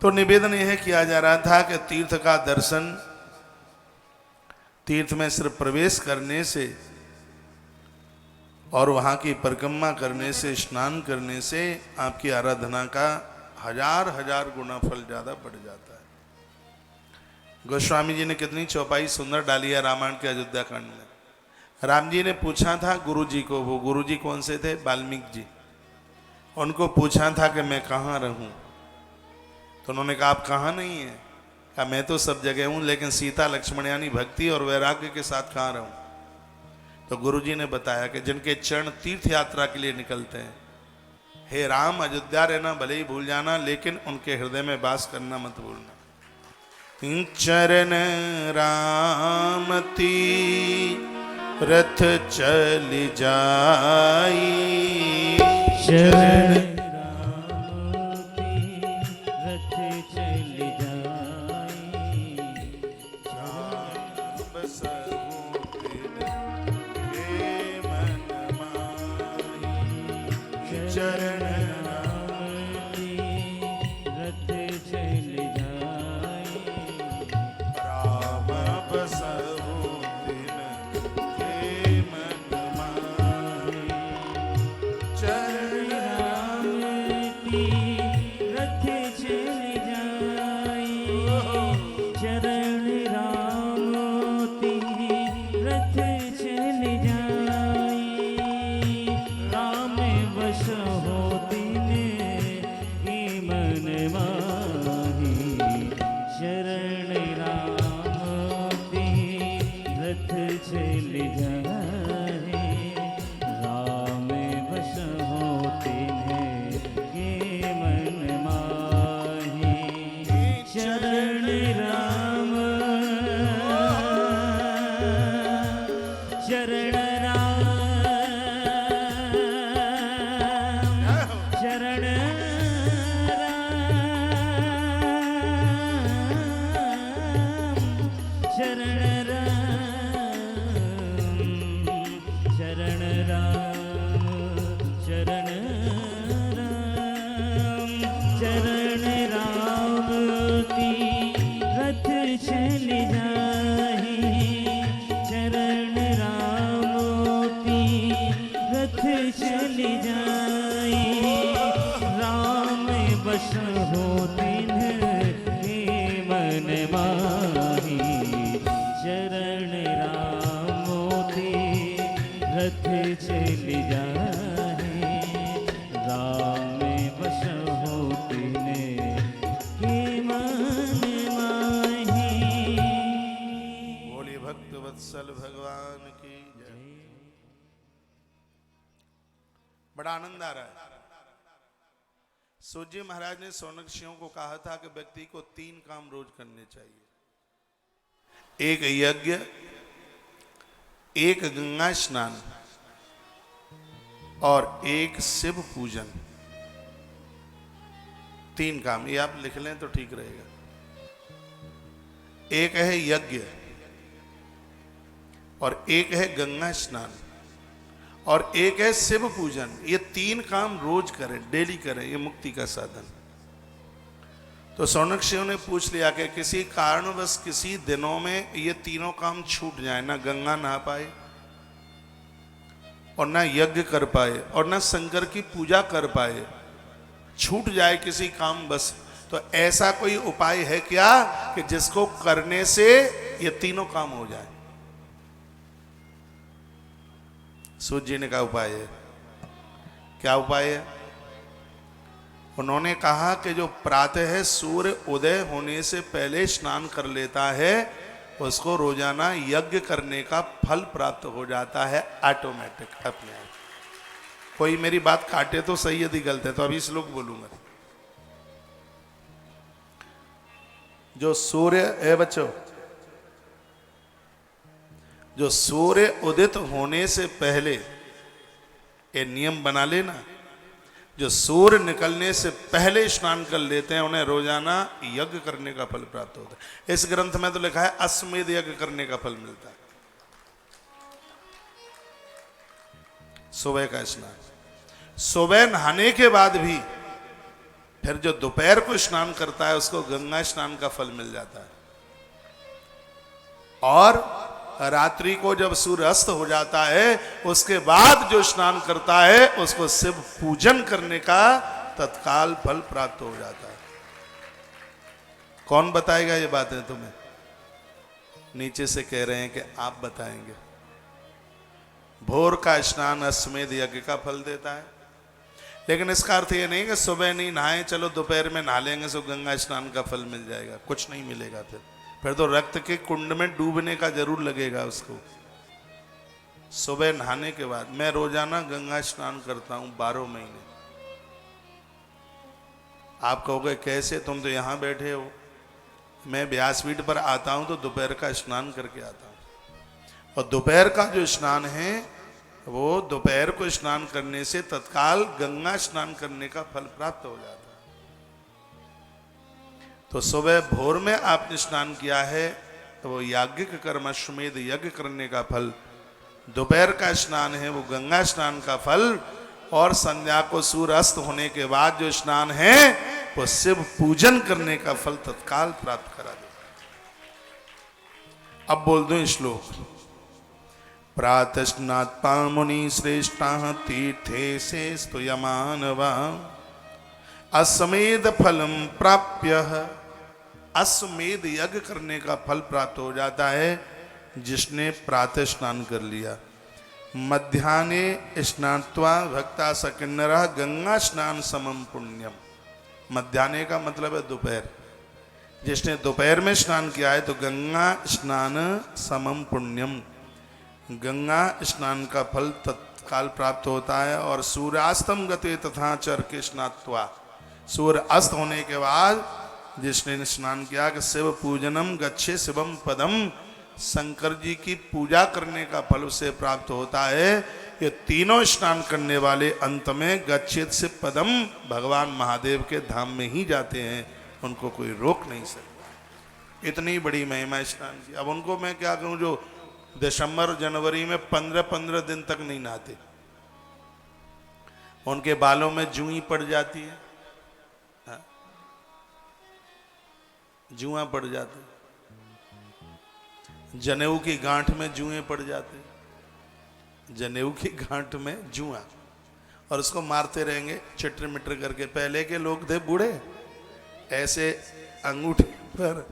तो निवेदन यह किया जा रहा था कि तीर्थ का दर्शन, तीर्थ में सिर्फ प्रवेश करने से और वहाँ की परिक्रमा करने से, स्नान करने से आपकी आराधना का हजार हजार गुना फल ज़्यादा बढ़ जाता है। गोस्वामी जी ने कितनी चौपाई सुंदर डाली है रामायण के अयोध्या कांड में। राम जी ने पूछा था गुरु जी को, वो गुरु जी कौन से थे? वाल्मीकि जी। उनको पूछा था कि मैं कहाँ रहूं, तो उन्होंने कहा आप कहाँ नहीं है? कहा मैं तो सब जगह हूं, लेकिन सीता लक्ष्मण यानी भक्ति और वैराग्य के साथ कहाँ रहूं? तो गुरु जी ने बताया कि जिनके चरण तीर्थ यात्रा के लिए निकलते हैं, हे राम अयोध्या रहना भले ही भूल जाना, लेकिन उनके हृदय में वास करना मत भूलना। चरण राम तीरथ चल जाई, चरण राम तीरथ चल जाई, बसहु बिन हे मन माही। चरण राम तीरथ चल जाई, राम बसहु बिन हे मन माही। चरण राम तीरथ चल जाई, चरण राम तीरथ चल जाई, राम बस होतिन ही मन माही। शरण राम तीरथ चल जाई, राम बस होतिन ही मन माही। शरण राम, शरण राम, शरण राम, शरण राम, शरण राम, शरण राम, शरण राम तीरथ चल जाहि, शरण राम तीरथ चल जाहि, राम बस होतिन हे मन माही। शरण राम तीरथ चल जाहि, राम बस होतिन हे मन माही। बोलिए भक्त वत्सल भगवान की जय। बड़ा आनंद आ रहा है। सूर्य महाराज ने सौनकादियों को कहा था कि व्यक्ति को 3 काम रोज करने चाहिए। एक यज्ञ, एक गंगा स्नान और एक शिव पूजन। 3 काम, ये आप लिख लें तो ठीक रहेगा। एक है यज्ञ और एक है गंगा स्नान और एक है शिव पूजन। ये 3 काम रोज करें, डेली करें, ये मुक्ति का साधन। तो सौनकादियों ने पूछ लिया कि किसी कारणवश किसी दिनों में ये तीनों काम छूट जाए, ना गंगा नहा पाए और ना यज्ञ कर पाए और ना शंकर की पूजा कर पाए, छूट जाए किसी काम बस, तो ऐसा कोई उपाय है क्या कि जिसको करने से ये तीनों काम हो जाए? सूर्य जी ने कहा उपाय है। क्या उपाय है? उन्होंने कहा कि जो प्रातः सूर्य उदय होने से पहले स्नान कर लेता है, उसको रोजाना यज्ञ करने का फल प्राप्त हो जाता है ऑटोमेटिक, अपने आप। कोई मेरी बात काटे तो सही, यदि गलत है तो अभी श्लोक बोलूंगा। जो सूर्य है बच्चों, जो सूर्य उदित होने से पहले, ये नियम बना लेना, जो सूर्य निकलने से पहले स्नान कर लेते हैं उन्हें रोजाना यज्ञ करने का फल प्राप्त होता है। इस ग्रंथ में तो लिखा है अश्वमेध यज्ञ करने का फल मिलता है। सुबह का स्नान, सुबह नहाने के बाद भी फिर जो दोपहर को स्नान करता है उसको गंगा स्नान का फल मिल जाता है। और रात्रि को जब सूर्य अस्त हो जाता है उसके बाद जो स्नान करता है उसको शिव पूजन करने का तत्काल फल प्राप्त हो जाता है। कौन बताएगा ये बातें तुम्हें? नीचे से कह रहे हैं कि आप बताएंगे। भोर का स्नान अश्वमेध यज्ञ का फल देता है, लेकिन इसका अर्थ ये नहीं कि सुबह नहीं नहाए चलो दोपहर में नहा लेंगे सो गंगा स्नान का फल मिल जाएगा। कुछ नहीं मिलेगा। फिर तो रक्त के कुंड में डूबने का जरूर लगेगा उसको। सुबह नहाने के बाद मैं रोजाना गंगा स्नान करता हूं 12 महीने। आप कहोगे कैसे, तुम तो यहां बैठे हो। मैं व्यासपीठ पर आता हूं तो दोपहर का स्नान करके आता हूं। और दोपहर का जो स्नान है वो दोपहर को स्नान करने से तत्काल गंगा स्नान करने का फल प्राप्त हो जाता है। तो सुबह भोर में आपने स्नान किया है तो वो याज्ञिक कर्म अश्वमेध यज्ञ करने का फल, दोपहर का स्नान है वो गंगा स्नान का फल, और संध्या को सूर्य अस्त होने के बाद जो स्नान है वो शिव पूजन करने का फल तत्काल प्राप्त करा दे। अब बोल दो श्लोक। प्रातः स्नात् मुनि श्रेष्ठा तीर्थे से स्तूयमानवा अश्वमेध फलम प्राप्य। अश्वमेध यज्ञ करने का फल प्राप्त हो जाता है जिसने प्रातः स्नान कर लिया। मध्याह्ने स्नात्वा भक्ता सकिन्नरः गंगा स्नान समम पुण्यम। मध्याह्ने का मतलब है दोपहर। जिसने दोपहर में स्नान किया है तो गंगा स्नान समम पुण्यम, गंगा स्नान का फल तत्काल प्राप्त होता है। और सूर्यास्तम गते तथा चरके स्नात्वा, सूर्य अस्त होने के बाद जिसने स्नान किया कि शिव पूजनम गच्छे शिवम पदम, शंकर जी की पूजा करने का फल उसे प्राप्त होता है। ये तीनों स्नान करने वाले अंत में गच्छेत शिव पदम, भगवान महादेव के धाम में ही जाते हैं, उनको कोई रोक नहीं सकता। इतनी बड़ी महिमा स्नान की। अब उनको मैं क्या कहूँ जो दिसंबर जनवरी में 15-15 दिन तक नहीं नहाते, उनके बालों में जुई पड़ जाती है, जुआ पड़ जाते, जनेऊ की गांठ में जुएं पड़ जाते, जनेऊ की गांठ में जुआ, और उसको मारते रहेंगे चिटर मिटर करके। पहले के लोग थे बूढ़े, ऐसे अंगूठे पर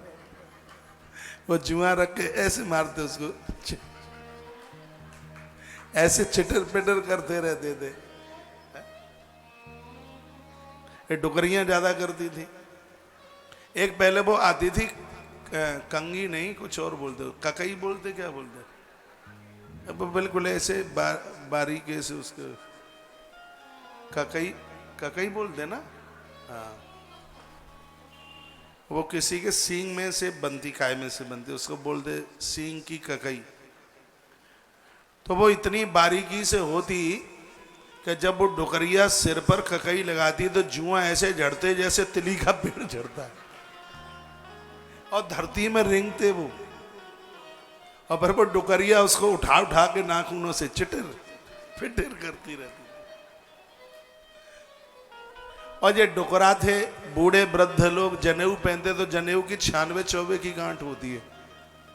वो जुआ रख के ऐसे मारते उसको, ऐसे चिटर पिटर करते रहते थे। ये डुकरियां ज्यादा करती थी। एक पहले वो आती थी कंगी नहीं कुछ और बोलते, ककई बोलते, क्या बोलते, अब बिल्कुल ऐसे बारीके से उसके ककई बोलते ना। हाँ, वो किसी के सींग में से बनती, काय में से बनती, उसको बोलते सींग की ककई। तो वो इतनी बारीकी से होती कि जब वो डुकरिया सिर पर ककई लगाती तो जुआ ऐसे झड़ते जैसे तिली का पेड़ झड़ता है, और धरती में रेंगते वो, और फिर वो डुकरिया उसको उठा उठा के नाखूनों से चिटर फिटर करती रहती। और ये डुकरा थे बूढ़े वृद्ध लोग, जनेऊ पहनते तो जनेऊ की 96-94 की गांठ होती है।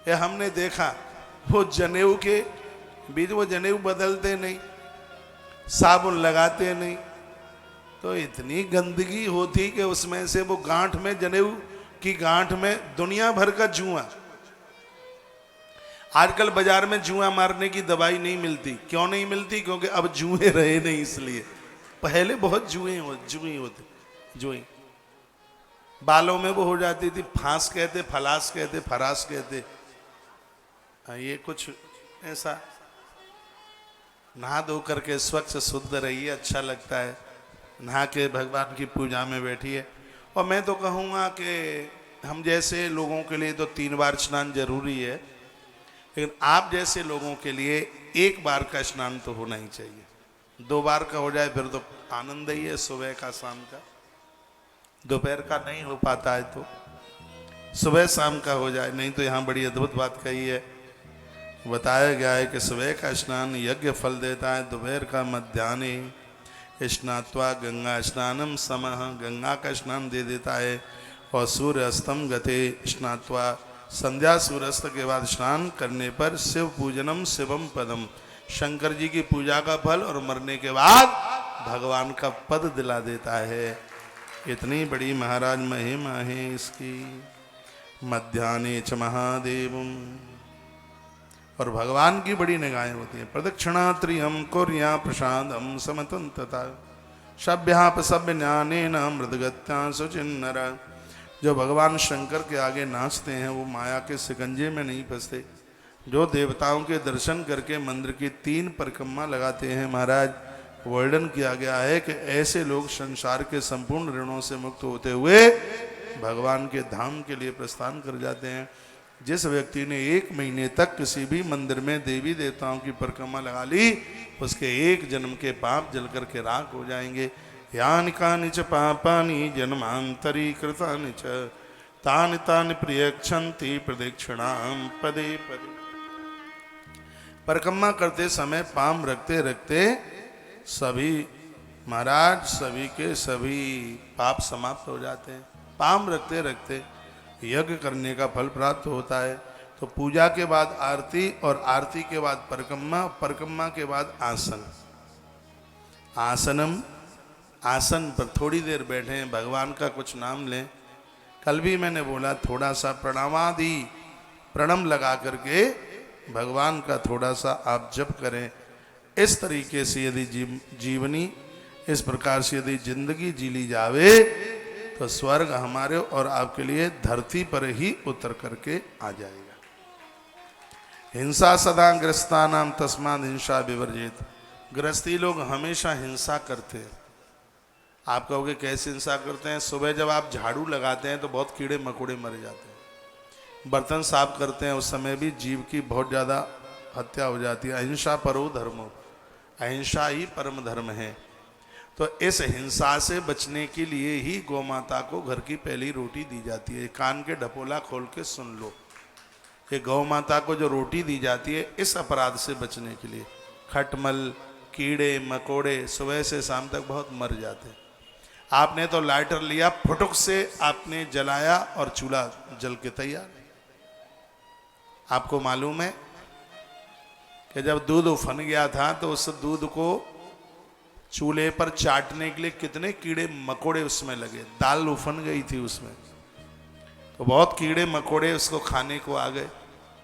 ये हमने देखा, वो जनेऊ के बीच वो जनेऊ बदलते नहीं, साबुन लगाते नहीं, तो इतनी गंदगी होती कि उसमें से वो गांठ में, जनेऊ की गांठ में दुनिया भर का जुआ। आजकल बाजार में जुआ मारने की दवाई नहीं मिलती। क्यों नहीं मिलती? क्योंकि अब जुए रहे नहीं, इसलिए। पहले बहुत जुए होते, जुए बालों में वो हो जाती थी, फांस कहते, फलास कहते, फरास कहते। ये कुछ ऐसा। नहा धो करके स्वच्छ शुद्ध रहिए, अच्छा लगता है, नहा के भगवान की पूजा में बैठिए। और मैं तो कहूँगा कि हम जैसे लोगों के लिए तो 3 बार स्नान जरूरी है, लेकिन आप जैसे लोगों के लिए 1 बार का स्नान तो होना ही चाहिए। 2 बार का हो जाए फिर तो आनंद ही है, सुबह का शाम का। दोपहर का नहीं हो पाता है तो सुबह शाम का हो जाए। नहीं तो यहाँ बड़ी अद्भुत बात कही है, बताया गया है कि सुबह का स्नान यज्ञ फल देता है, दोपहर का मध्याह्न स्नात्वा गंगा स्नानम समः, गंगा का स्नान दे देता है। और सूर्य अस्तम गते स्नात्वा, संध्या सूर्यास्त के बाद स्नान करने पर शिव पूजनम शिवम पदम, शंकर जी की पूजा का फल और मरने के बाद भगवान का पद दिला देता है। इतनी बड़ी महाराज महिमा है इसकी। मध्याह्ने च महादेवम, और भगवान की बड़ी निगाहें होती हैं। प्रदक्षिणा त्रियम कुर्या प्रसादम समतंतता सभ्याप सभ्य ज्ञानेन मृदगत्या सुचिन्नर। जो भगवान शंकर के आगे नाचते हैं वो माया के शिकंजे में नहीं फंसते। जो देवताओं के दर्शन करके मंदिर की 3 परिक्रमा लगाते हैं, महाराज वर्णन किया गया है कि ऐसे लोग संसार के संपूर्ण ऋणों से मुक्त होते हुए भगवान के धाम के लिए प्रस्थान कर जाते हैं। जिस व्यक्ति ने 1 महीने तक किसी भी मंदिर में देवी देवताओं की परिक्रमा लगा ली, उसके 1 जन्म के पाप जल करके राख हो जाएंगे। यानि कानि च पापानि जन्मांतरी कृतानि च तानि तानि प्रियक्षन्ति प्रदक्षिणाम पदे पदे। परिक्रमा करते समय पाम रखते रखते सभी महाराज सभी के सभी पाप समाप्त हो जाते हैं। पाम रखते रखते यज्ञ करने का फल प्राप्त होता है। तो पूजा के बाद आरती और आरती के बाद परिक्रमा, परिक्रमा के बाद आसन। आसनम, आसन पर थोड़ी देर बैठें, भगवान का कुछ नाम लें। कल भी मैंने बोला थोड़ा सा प्रणामादि प्रणम लगा करके भगवान का थोड़ा सा आप जप करें। इस तरीके से यदि जीवनी इस प्रकार से यदि जिंदगी जी ली जावे तो स्वर्ग हमारे और आपके लिए धरती पर ही उतर करके आ जाएगा। हिंसा सदा ग्रस्ता नाम तस्माद हिंसा विवर्जित। गृहस्थी लोग हमेशा हिंसा करते हैं। आप कहोगे कैसे हिंसा करते हैं? सुबह जब आप झाड़ू लगाते हैं तो बहुत कीड़े मकोड़े मर जाते हैं। बर्तन साफ करते हैं उस समय भी जीव की बहुत ज़्यादा हत्या हो जाती है। अहिंसा परो धर्मो, अहिंसा ही परम धर्म है। तो इस हिंसा से बचने के लिए ही गौ माता को घर की पहली रोटी दी जाती है। कान के ढपोला खोल के सुन लो, ये गौ माता को जो रोटी दी जाती है इस अपराध से बचने के लिए। खटमल, कीड़े मकोड़े सुबह से शाम तक बहुत मर जाते हैं। आपने तो लाइटर लिया, फुटुक से आपने जलाया और चूल्हा जल के तैयार। आपको मालूम है कि जब दूध उफन गया था तो उस दूध को चूल्हे पर चाटने के लिए कितने कीड़े मकोड़े उसमें लगे। दाल उफन गई थी उसमें, तो बहुत कीड़े मकोड़े उसको खाने को आ गए।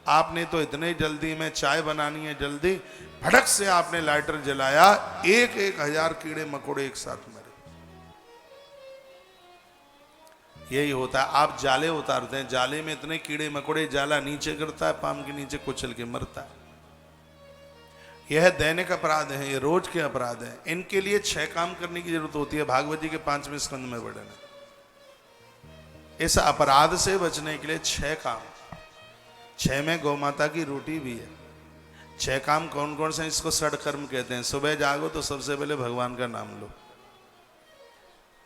आपने तो इतने जल्दी में चाय बनानी है, जल्दी फटक से आपने लाइटर जलाया, 1,000 कीड़े मकोड़े एक साथ मरे। यही होता है, आप जाले उतारते हैं, जाले में इतने कीड़े मकोड़े, जाला नीचे गिरता है, पाम के नीचे कुचल के मरता है। यह दैनिक अपराध है, ये रोज के अपराध हैं। इनके लिए 6 काम करने की जरूरत होती है। भागवत जी के 5वें स्कंद में वर्णन है। इस अपराध से बचने के लिए 6 काम, 6 में गौ माता की रोटी भी है। 6 काम कौन कौन से? इसको षड कर्म कहते हैं। सुबह जागो तो सबसे पहले भगवान का नाम लो।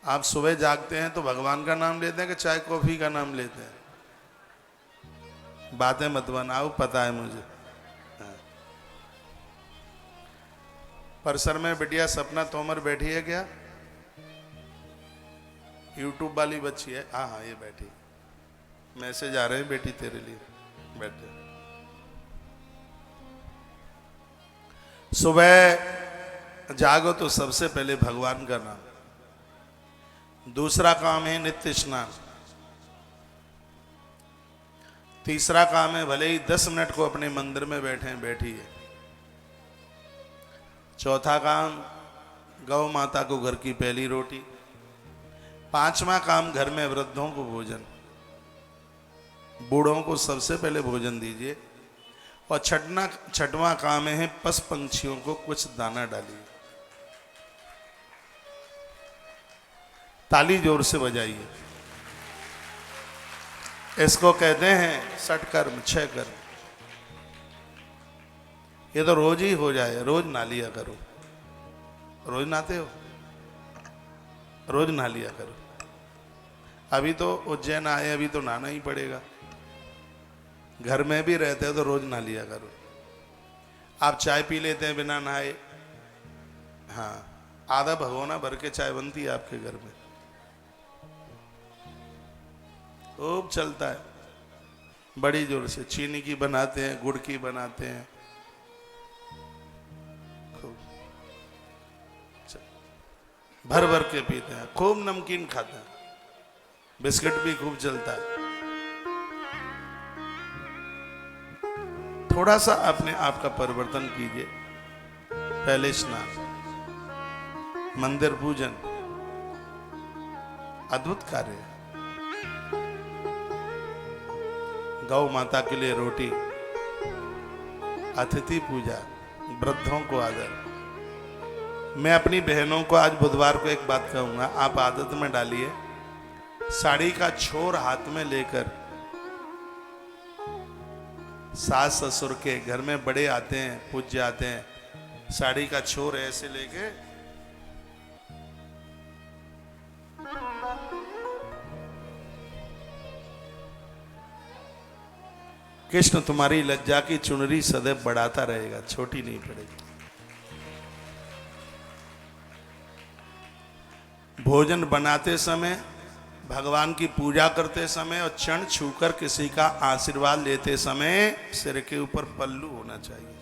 आप सुबह जागते हैं तो भगवान का नाम लेते हैं कि चाय कॉफी का नाम लेते हैं? बातें मत बनाओ, पता है मुझे। परिसर में बिटिया सपना तोमर बैठी है क्या? यूट्यूब वाली बच्ची है? हाँ हाँ, ये बैठी। मैसेज आ रहे हैं बेटी तेरे लिए, बैठे। सुबह जागो तो सबसे पहले भगवान का नाम। दूसरा काम है नित्य स्नान। तीसरा काम है भले ही 10 मिनट को अपने मंदिर में बैठे बैठिए। चौथा काम गौ माता को घर की पहली रोटी। 5वां काम घर में वृद्धों को भोजन, बूढ़ों को सबसे पहले भोजन दीजिए। और 6वां काम है पशु पंछियों को कुछ दाना डालिए। ताली जोर से बजाइए। इसको कहते हैं षट कर्म, 6 कर्म। ये तो रोज ही हो जाए, रोज नहा लिया करो। रोज नहाते हो? रोज नहा लिया करो। अभी तो उज्जैन आए, अभी तो नहाना ही पड़ेगा। घर में भी रहते हो तो रोज नहा लिया करो। आप चाय पी लेते हैं बिना नहाए? हाँ, आधा भगोना भर के चाय बनती है आपके घर में, खूब चलता है, बड़ी जोर से। चीनी की बनाते हैं, गुड़ की बनाते हैं, खूब भर भर के पीते हैं, खूब नमकीन खाते हैं, बिस्किट भी खूब चलता है। थोड़ा सा अपने आप का परिवर्तन कीजिए। पहले स्नान, मंदिर पूजन, अद्भुत कार्य है। गौ माता के लिए रोटी, अतिथि पूजा, वृद्धों को आदर। मैं अपनी बहनों को आज बुधवार को एक बात कहूंगा, आप आदत में डालिए, साड़ी का छोर हाथ में लेकर सास ससुर के घर में बड़े आते हैं, पूज्य आते हैं, साड़ी का छोर ऐसे लेके कृष्ण तुम्हारी लज्जा की चुनरी सदैव बढ़ाता रहेगा, छोटी नहीं पड़ेगी। भोजन बनाते समय, भगवान की पूजा करते समय और चरण छूकर किसी का आशीर्वाद लेते समय सिर के ऊपर पल्लू होना चाहिए।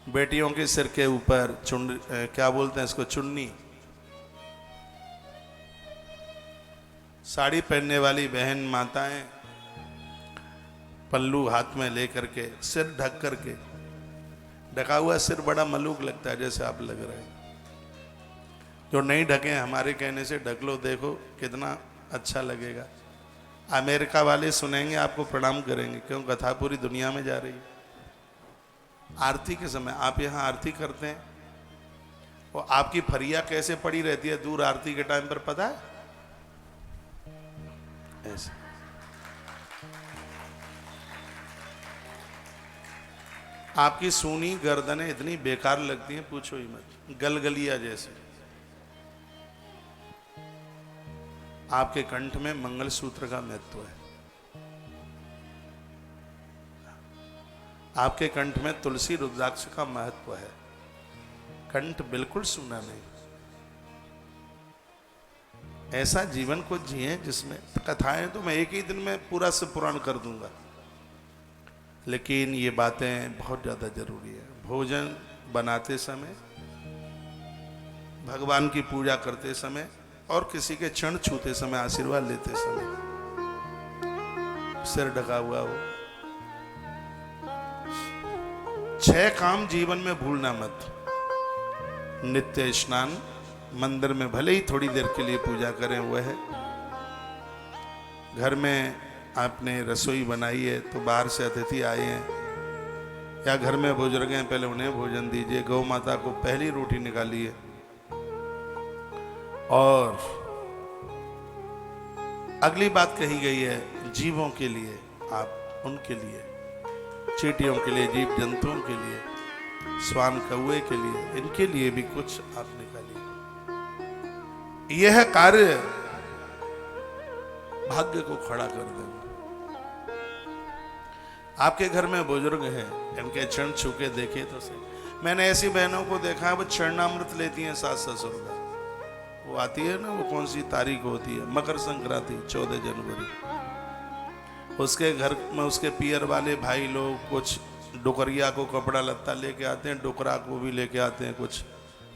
बेटियों के सिर के ऊपर क्या बोलते हैं इसको, चुन्नी। साड़ी पहनने वाली बहन माताएं पल्लू हाथ में लेकर के, सिर ढक करके, ढका हुआ सिर बड़ा मलूक लगता है जैसे आप लग रहे हैं। जो नहीं ढके हमारे कहने से ढक लो, देखो कितना अच्छा लगेगा। अमेरिका वाले सुनेंगे आपको प्रणाम करेंगे, क्यों? कथा पूरी दुनिया में जा रही है। आरती के समय आप यहाँ आरती करते हैं और आपकी फरिया कैसे पड़ी रहती है दूर आरती के टाइम पर, पता है? ऐसे आपकी सूनी गर्दनें इतनी बेकार लगती हैं, पूछो ही मत, गलगलिया जैसे। आपके कंठ में मंगलसूत्र का महत्व है, आपके कंठ में तुलसी रुद्राक्ष का महत्व है। कंठ बिल्कुल सूना नहीं। ऐसा जीवन को जिए जिसमें कथाएं तो मैं एक ही दिन में पूरा से पुराण कर दूंगा, लेकिन ये बातें बहुत ज़्यादा जरूरी है। भोजन बनाते समय, भगवान की पूजा करते समय और किसी के चरण छूते समय, आशीर्वाद लेते समय सिर ढका हुआ हो। 6 काम जीवन में भूलना मत। नित्य स्नान, मंदिर में भले ही थोड़ी देर के लिए पूजा करें हुए है। घर में आपने रसोई बनाई है तो बाहर से अतिथि आए हैं या घर में बुजुर्ग हैं, पहले उन्हें भोजन दीजिए। गौ माता को पहली रोटी निकालिए और अगली बात कही गई है जीवों के लिए, आप उनके लिए, चींटियों के लिए, जीव जंतुओं के लिए, स्वान कौए के लिए, इनके लिए भी कुछ आप निकालिए। यह कार्य भाग्य को खड़ा कर देगा। आपके घर में बुजुर्ग हैं, इनके चरण छू के देखे तो सही। मैंने ऐसी बहनों को देखा है वो चरणामृत लेती हैं सास ससुर का। वो आती है ना, वो कौन सी तारीख होती है, मकर संक्रांति 14 जनवरी। उसके घर में उसके पियर वाले भाई लोग कुछ डोकरिया को कपड़ा लत्ता लेके आते हैं, डोकरा को भी लेके आते हैं, कुछ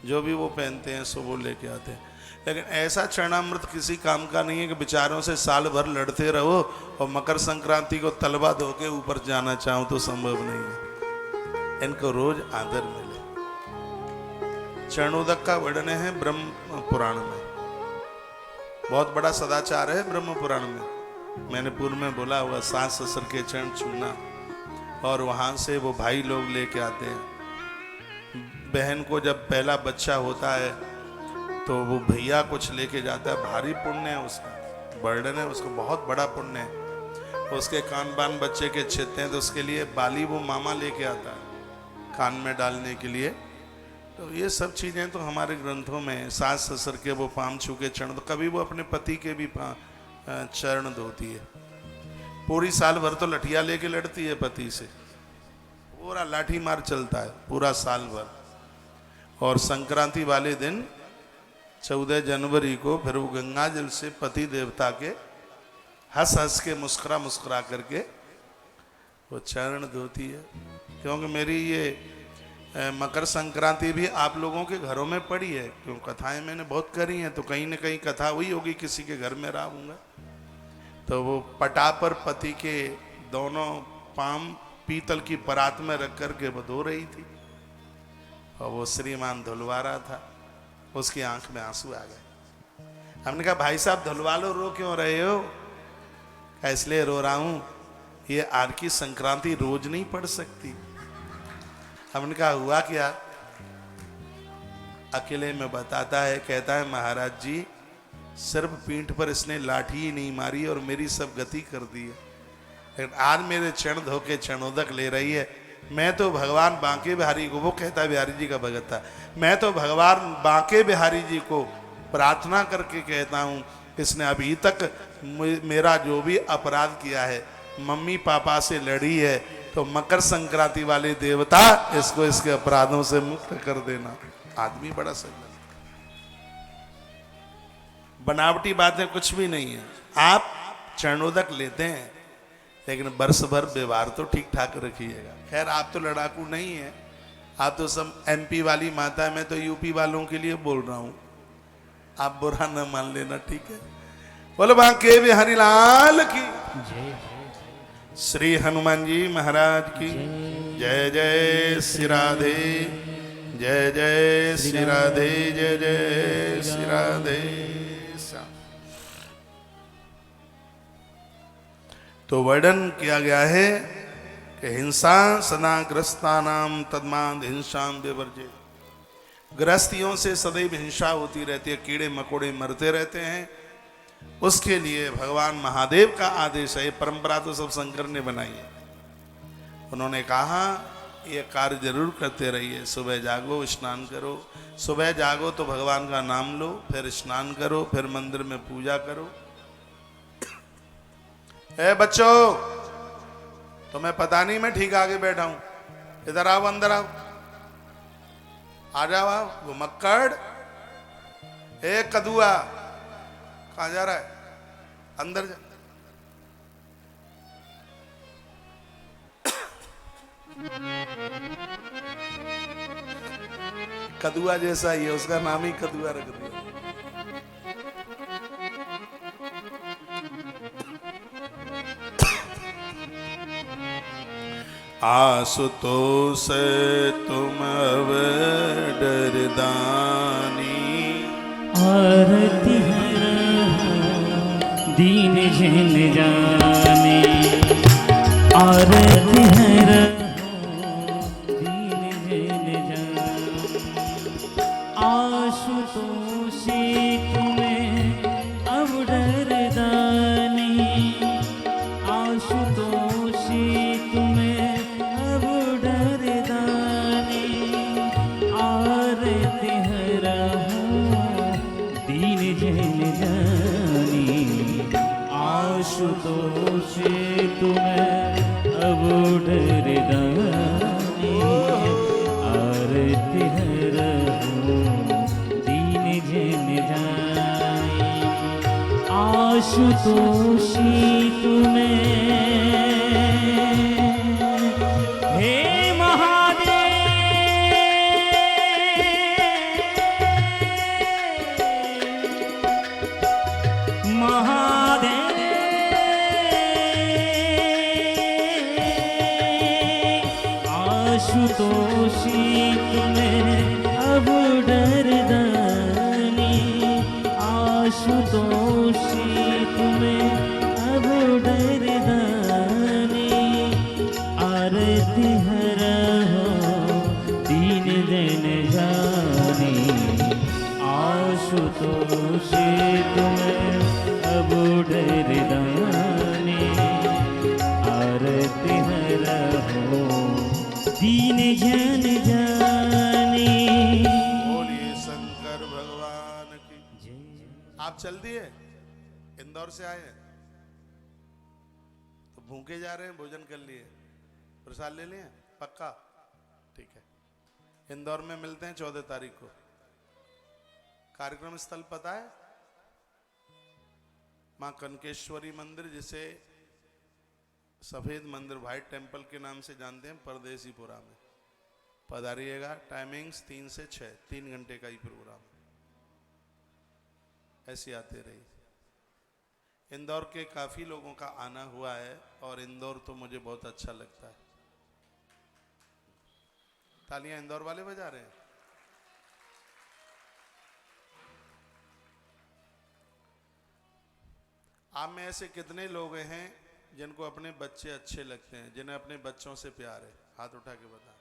जो भी वो पहनते हैं सो वो लेके आते हैं। लेकिन ऐसा चरणामृत किसी काम का नहीं है कि बेचारों से साल भर लड़ते रहो और मकर संक्रांति को तलवा धो के ऊपर जाना चाहूं तो संभव नहीं है। इनको रोज आदर मिले। चरणोदक का वर्णन है ब्रह्म पुराण में, बहुत बड़ा सदाचार है ब्रह्म पुराण में। मैंने पूर्व में बोला हुआ, सास ससुर के चरण छूना, और वहां से वो भाई लोग लेके आते हैं। बहन को जब पहला बच्चा होता है तो वो भैया कुछ लेके जाता है, भारी पुण्य है उसका, बर्डन है उसको, बहुत बड़ा पुण्य है। उसके कान बान बच्चे के छिदते हैं तो उसके लिए बाली वो मामा लेके आता है कान में डालने के लिए। तो ये सब चीज़ें तो हमारे ग्रंथों में, सास ससुर के वो पाम छू के चरण, तो कभी वो अपने पति के भी चरण धोती है। पूरी साल भर तो लठिया लेके लड़ती है पति से, पूरा लाठी मार चलता है पूरा साल भर। और संक्रांति वाले दिन 14 जनवरी को फिर वो गंगा जल से पति देवता के हंस हंस के मुस्कुरा मुस्कुरा करके वो चरण धोती है। क्योंकि मेरी ये मकर संक्रांति भी आप लोगों के घरों में पड़ी है, क्यों कथाएं मैंने बहुत करी हैं, तो कहीं न कहीं कथा हुई होगी, किसी के घर में रहा हूँगा। तो वो पटा पर पति के दोनों पाम पीतल की परात में रख कर के वो धो रही थी और वो श्रीमान धुलवा रहा था। उसकी आंख में आंसू आ गए। हमने कहा भाई साहब धुलवा लो, रो क्यों रहे हो? कहा इसलिए रो रहा हूं, ये आज की संक्रांति रोज नहीं पड़ सकती। हमने कहा हुआ क्या? अकेले में बताता है, कहता है महाराज जी सिर्फ पीठ पर इसने लाठी ही नहीं मारी और मेरी सब गति कर दी है, लेकिन आज मेरे चरण धोके चरणोदक ले रही है। मैं तो भगवान बांके बिहारी को, वो कहता है बिहारी जी का भगत था, मैं तो भगवान बांके बिहारी जी को प्रार्थना करके कहता हूँ इसने अभी तक मेरा जो भी अपराध किया है, मम्मी पापा से लड़ी है, तो मकर संक्रांति वाले देवता इसको इसके अपराधों से मुक्त कर देना। आदमी बड़ा सही, बनावटी बातें कुछ भी नहीं है। आप चरणोदक लेते हैं लेकिन वर्ष भर व्यवहार तो ठीक ठाक रखिएगा। खैर आप तो लड़ाकू नहीं है, आप तो सब एमपी वाली माता है, मैं तो यूपी वालों के लिए बोल रहा हूं, आप बुरा न मान लेना, ठीक है? बोलो बांके बिहारी लाल की जय। श्री हनुमान जी महाराज की जय। जय श्री राधे, जय जय श्री राधे, जय जय श्री राधे। तो वर्णन किया गया है कि हिंसा सदा ग्रस्तानाम तद्माद हिंसाम विवर्जे। गृहस्थियों से सदैव हिंसा होती रहती है, कीड़े मकोड़े मरते रहते हैं, उसके लिए भगवान महादेव का आदेश है। परंपरा तो सब शंकर ने बनाई है। उन्होंने कहा ये कार्य जरूर करते रहिए, सुबह जागो स्नान करो, सुबह जागो तो भगवान का नाम लो, फिर स्नान करो, फिर मंदिर में पूजा करो। ए बच्चों तुम्हें पता नहीं मैं ठीक आगे बैठा हूं, इधर आओ, अंदर आओ, आ जाओ आओ। वो मक्कड़, ए कदुआ कहां जा रहा है? अंदर जा। कदुआ जैसा ही है, उसका नाम ही कदुआ रख दिया। आशुतोष तुम अब डरदानी, आरती हर दीन जन जाने, आरती हर दीन जन जाने। आशुतोषी तुम्हें अब डरदानी, आशुतोषी तुम्हें अब डरदानी। आरती हर दीन जन जानी, आशुतोषी तुम्हें अब डरदानी। आरती हर दीन जन जानी, आशुतोषी तुम्हें हे महादेव, आशुतोषी तुम्हें अब डरदानी, आशुतोषी तुम्हें अब डरदानी। आरती हर दीन जन जानी, आशुतोषी तुम्हें अब डरदानी। आरती हर दीन जन जानी। बोलिए शंकर भगवान की। आप चल दिए, इंदौर से आए हैं तो भूखे जा रहे हैं, भोजन कर लिए, प्रसाद ले लिए? पक्का? ठीक है, इंदौर में मिलते हैं 14 तारीख को। कार्यक्रम स्थल पता है? मां कनकेश्वरी मंदिर, जिसे सफेद मंदिर व्हाइट टेम्पल के नाम से जानते हैं, परदेसीपुरा में पधारिएगा। टाइमिंग्स 3 से 6, 3 घंटे का ही प्रोग्राम। ऐसे आते रही। इंदौर के काफी लोगों का आना हुआ है और इंदौर तो मुझे बहुत अच्छा लगता है। तालियां इंदौर वाले बजा रहे हैं। आप में ऐसे कितने लोग हैं जिनको अपने बच्चे अच्छे लगते हैं, जिन्हें अपने बच्चों से प्यार है? हाथ उठा के बता।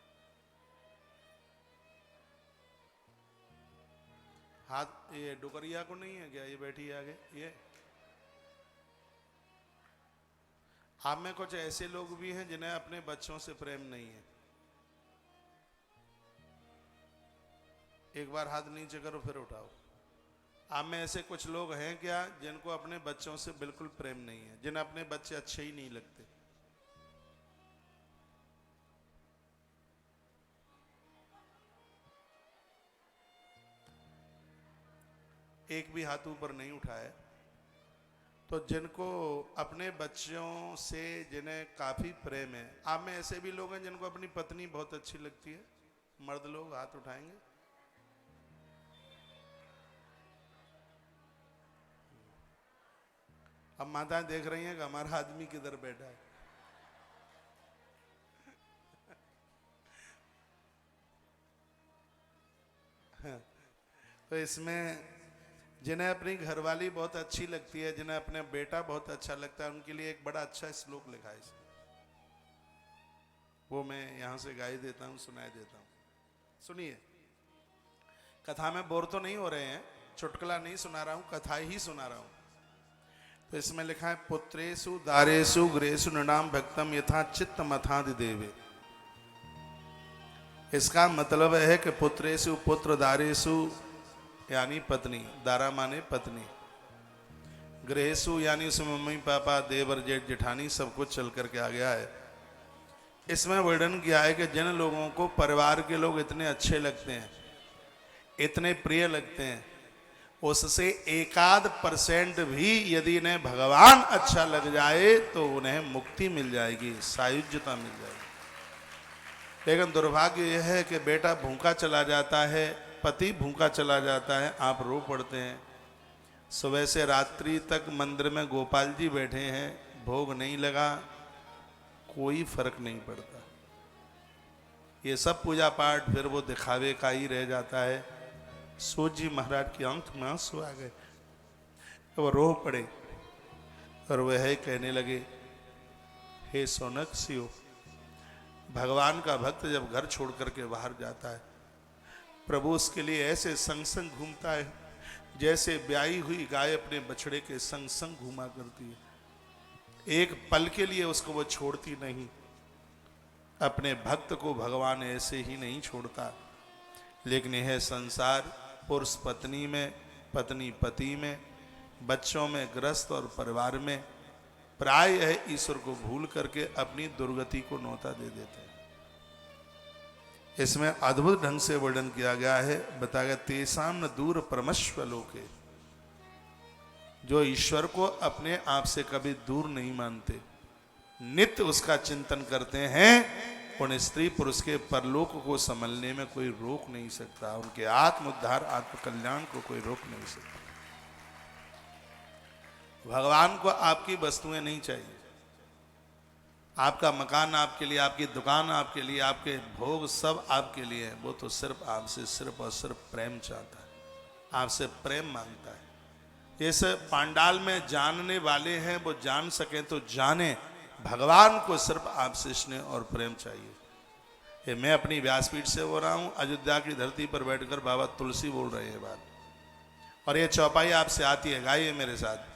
हाथ, ये डुकरिया को नहीं है क्या? ये बैठी आगे। ये आप में कुछ ऐसे लोग भी हैं जिन्हें अपने बच्चों से प्रेम नहीं है। एक बार हाथ नीचे करो फिर उठाओ। आप में ऐसे कुछ लोग हैं क्या जिनको अपने बच्चों से बिल्कुल प्रेम नहीं है, जिन्हें अपने बच्चे अच्छे ही नहीं लगते? एक भी हाथ ऊपर नहीं उठाया। तो जिनको अपने बच्चों से जिन्हें काफी प्रेम है, आप में ऐसे भी लोग हैं जिनको अपनी पत्नी बहुत अच्छी लगती है? मर्द लोग हाथ उठाएंगे। अब माताएं देख रही हैं कि हमारा आदमी किधर बैठा है। तो इसमें जिन्हें अपनी घरवाली बहुत अच्छी लगती है, जिन्हें अपने बेटा बहुत अच्छा लगता है, उनके लिए एक बड़ा अच्छा श्लोक लिखा है इसमें। वो मैं यहां से गाई देता हूं, सुनाई देता हूं। सुनिए। कथा में बोर तो नहीं हो रहे हैं, चुटकुला नहीं सुना रहा हूं, कथा ही सुना रहा हूं। तो इसमें लिखा है, पुत्रेषु दारेषु गृहेषु नृणाम भक्तम यथा चित्त मथादि देवे। इसका मतलब है कि पुत्रेषु पुत्र, दारेषु यानी पत्नी, दारा माने पत्नी, गृहेषु यानी उसमें मम्मी पापा देवर जेठ जेठानी सब कुछ चल करके आ गया है। इसमें वर्णन किया है कि जिन लोगों को परिवार के लोग इतने अच्छे लगते हैं, इतने प्रिय लगते हैं, उससे 1% भी यदि इन्हें भगवान अच्छा लग जाए तो उन्हें मुक्ति मिल जाएगी, सायुज्यता मिल जाएगी। लेकिन दुर्भाग्य यह है कि बेटा भूखा चला जाता है, पति भूखा चला जाता है, आप रो पड़ते हैं। सुबह से रात्रि तक मंदिर में गोपाल जी बैठे हैं, भोग नहीं लगा, कोई फर्क नहीं पड़ता। ये सब पूजा पाठ फिर वो दिखावे का ही रह जाता है। सूत जी महाराज की आंख में आंसू आ गए, वो रो पड़े और वह कहने लगे, हे सोनक सियो, भगवान का भक्त जब घर छोड़ करके बाहर जाता है, प्रभु उसके लिए ऐसे संग संग घूमता है जैसे ब्याई हुई गाय अपने बछड़े के संग संग घूमा करती है। एक पल के लिए उसको वो छोड़ती नहीं। अपने भक्त को भगवान ऐसे ही नहीं छोड़ता। लेकिन यह संसार पुरुष पत्नी में, पत्नी पति में, बच्चों में, ग्रस्त और परिवार में प्राय है ईश्वर को भूल करके अपनी दुर्गति को नौता दे देते हैं। इसमें अद्भुत ढंग से वर्णन किया गया है, बताया गया, तेसाम न दूर परमश्व लोके, जो ईश्वर को अपने आप से कभी दूर नहीं मानते, नित्य उसका चिंतन करते हैं, उन स्त्री पुरुष के परलोक को संभलने में कोई रोक नहीं सकता, उनके आत्म उद्धार आत्म कल्याण को कोई रोक नहीं सकता। भगवान को आपकी वस्तुएं नहीं चाहिए, आपका मकान आपके लिए, आपकी दुकान आपके लिए, आपके भोग सब आपके लिए है। वो तो सिर्फ आपसे सिर्फ और सिर्फ प्रेम चाहता है, आपसे प्रेम मांगता है। जैसे पांडाल में जानने वाले हैं, वो जान सकें तो जाने, भगवान को सिर्फ आपसे स्नेह और प्रेम चाहिए। ये मैं अपनी व्यासपीठ से बोल रहा हूँ, अयोध्या की धरती पर बैठकर बाबा तुलसी बोल रहे हैं बात, और ये चौपाई आपसे आती है, गाइए मेरे साथ।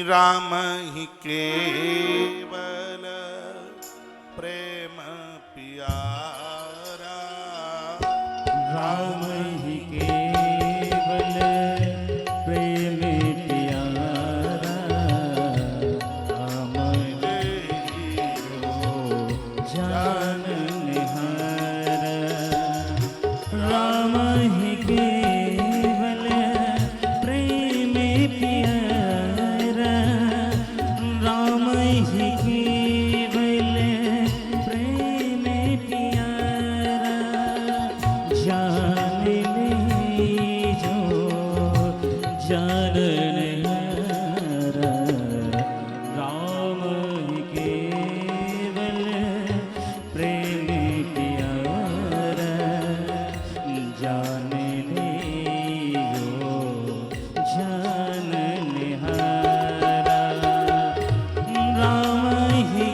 राम ही केवल प्रेम प्यारा, राम ही केवल प्रेम प्यारा, हमरे जीरो जानने प्यारा राम ही केवल प्रेम प्यारा जान ले जो जाननहारा राम ही केवल प्रेम प्यारा जान ले जो जाननहारा राम ही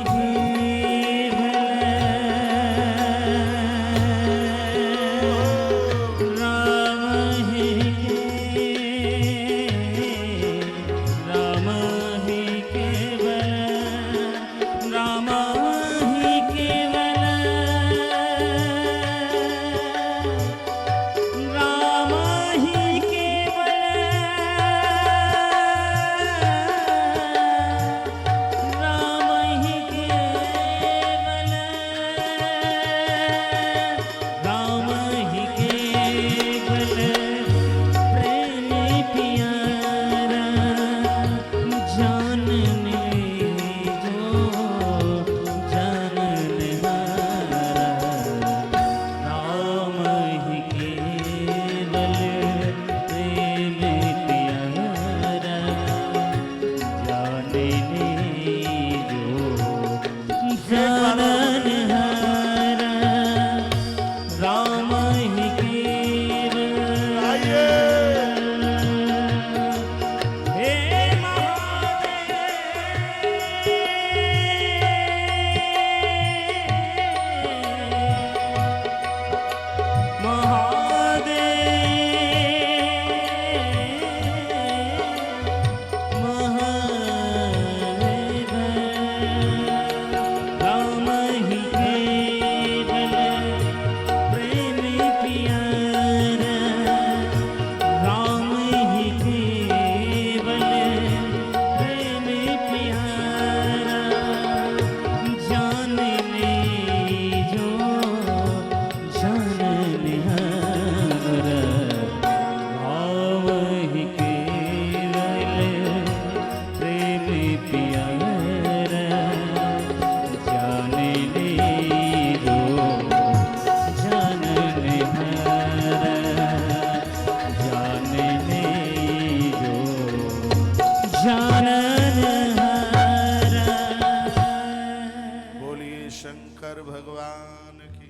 बोलिए शंकर भगवान की।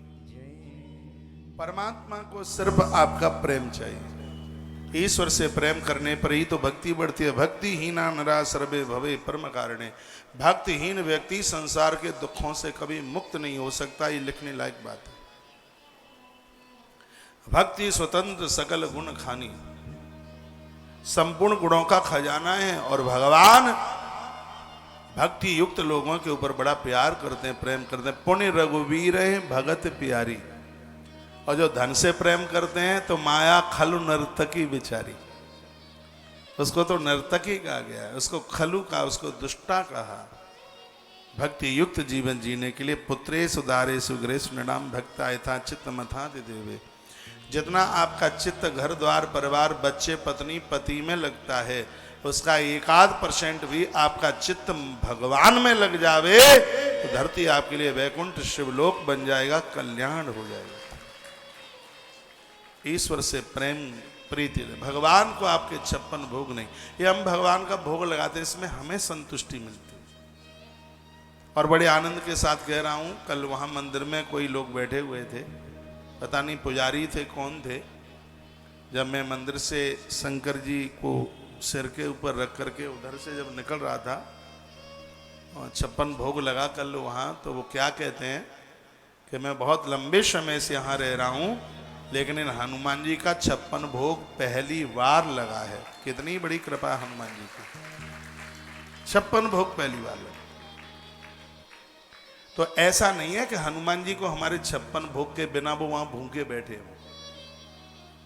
परमात्मा को सिर्फ आपका प्रेम चाहिए। ईश्वर से प्रेम करने पर ही तो भक्ति बढ़ती है। भक्तिहीना नरा सर्वे भवे परम कारणे। भक्तिहीन व्यक्ति संसार के दुखों से कभी मुक्त नहीं हो सकता। ये लिखने लायक बात है। भक्ति स्वतंत्र सकल गुण खानी, संपूर्ण गुणों का खजाना है। और भगवान भक्ति युक्त लोगों के ऊपर बड़ा प्यार करते हैं, प्रेम करते हैं। पुण्य रघुवीर है भगत प्यारी। और जो धन से प्रेम करते हैं तो माया खलु नर्तकी बिचारी। उसको तो नर्तकी कहा गया है, उसको खलु का, उसको दुष्टा कहा। भक्ति युक्त जीवन जीने के लिए पुत्रे सुधारे सुग्रेश नृणाम भक्ता यथा चित्त मथा देवे। जितना आपका चित्त घर द्वार परिवार बच्चे पत्नी पति में लगता है, उसका 1% भी आपका चित्त भगवान में लग जावे तो धरती आपके लिए वैकुंठ शिवलोक बन जाएगा, कल्याण हो जाएगा। ईश्वर से प्रेम प्रीति, भगवान को आपके 56 भोग नहीं। ये हम भगवान का भोग लगाते हैं, इसमें हमें संतुष्टि मिलती है। और बड़े आनंद के साथ कह रहा हूं, कल वहां मंदिर में कोई लोग बैठे हुए थे, पता नहीं पुजारी थे कौन थे। जब मैं मंदिर से शंकर जी को सिर के ऊपर रख करके उधर से जब निकल रहा था और 56 भोग लगा कल वहाँ, तो वो क्या कहते हैं कि मैं बहुत लंबे समय से यहाँ रह रहा हूँ, लेकिन इन हनुमान जी का 56 भोग पहली बार लगा है। कितनी बड़ी कृपा है हनुमान जी की, 56 भोग पहली बार लगा। तो ऐसा नहीं है कि हनुमान जी को हमारे 56 भोग के बिना वो वहां भूखे बैठे हों,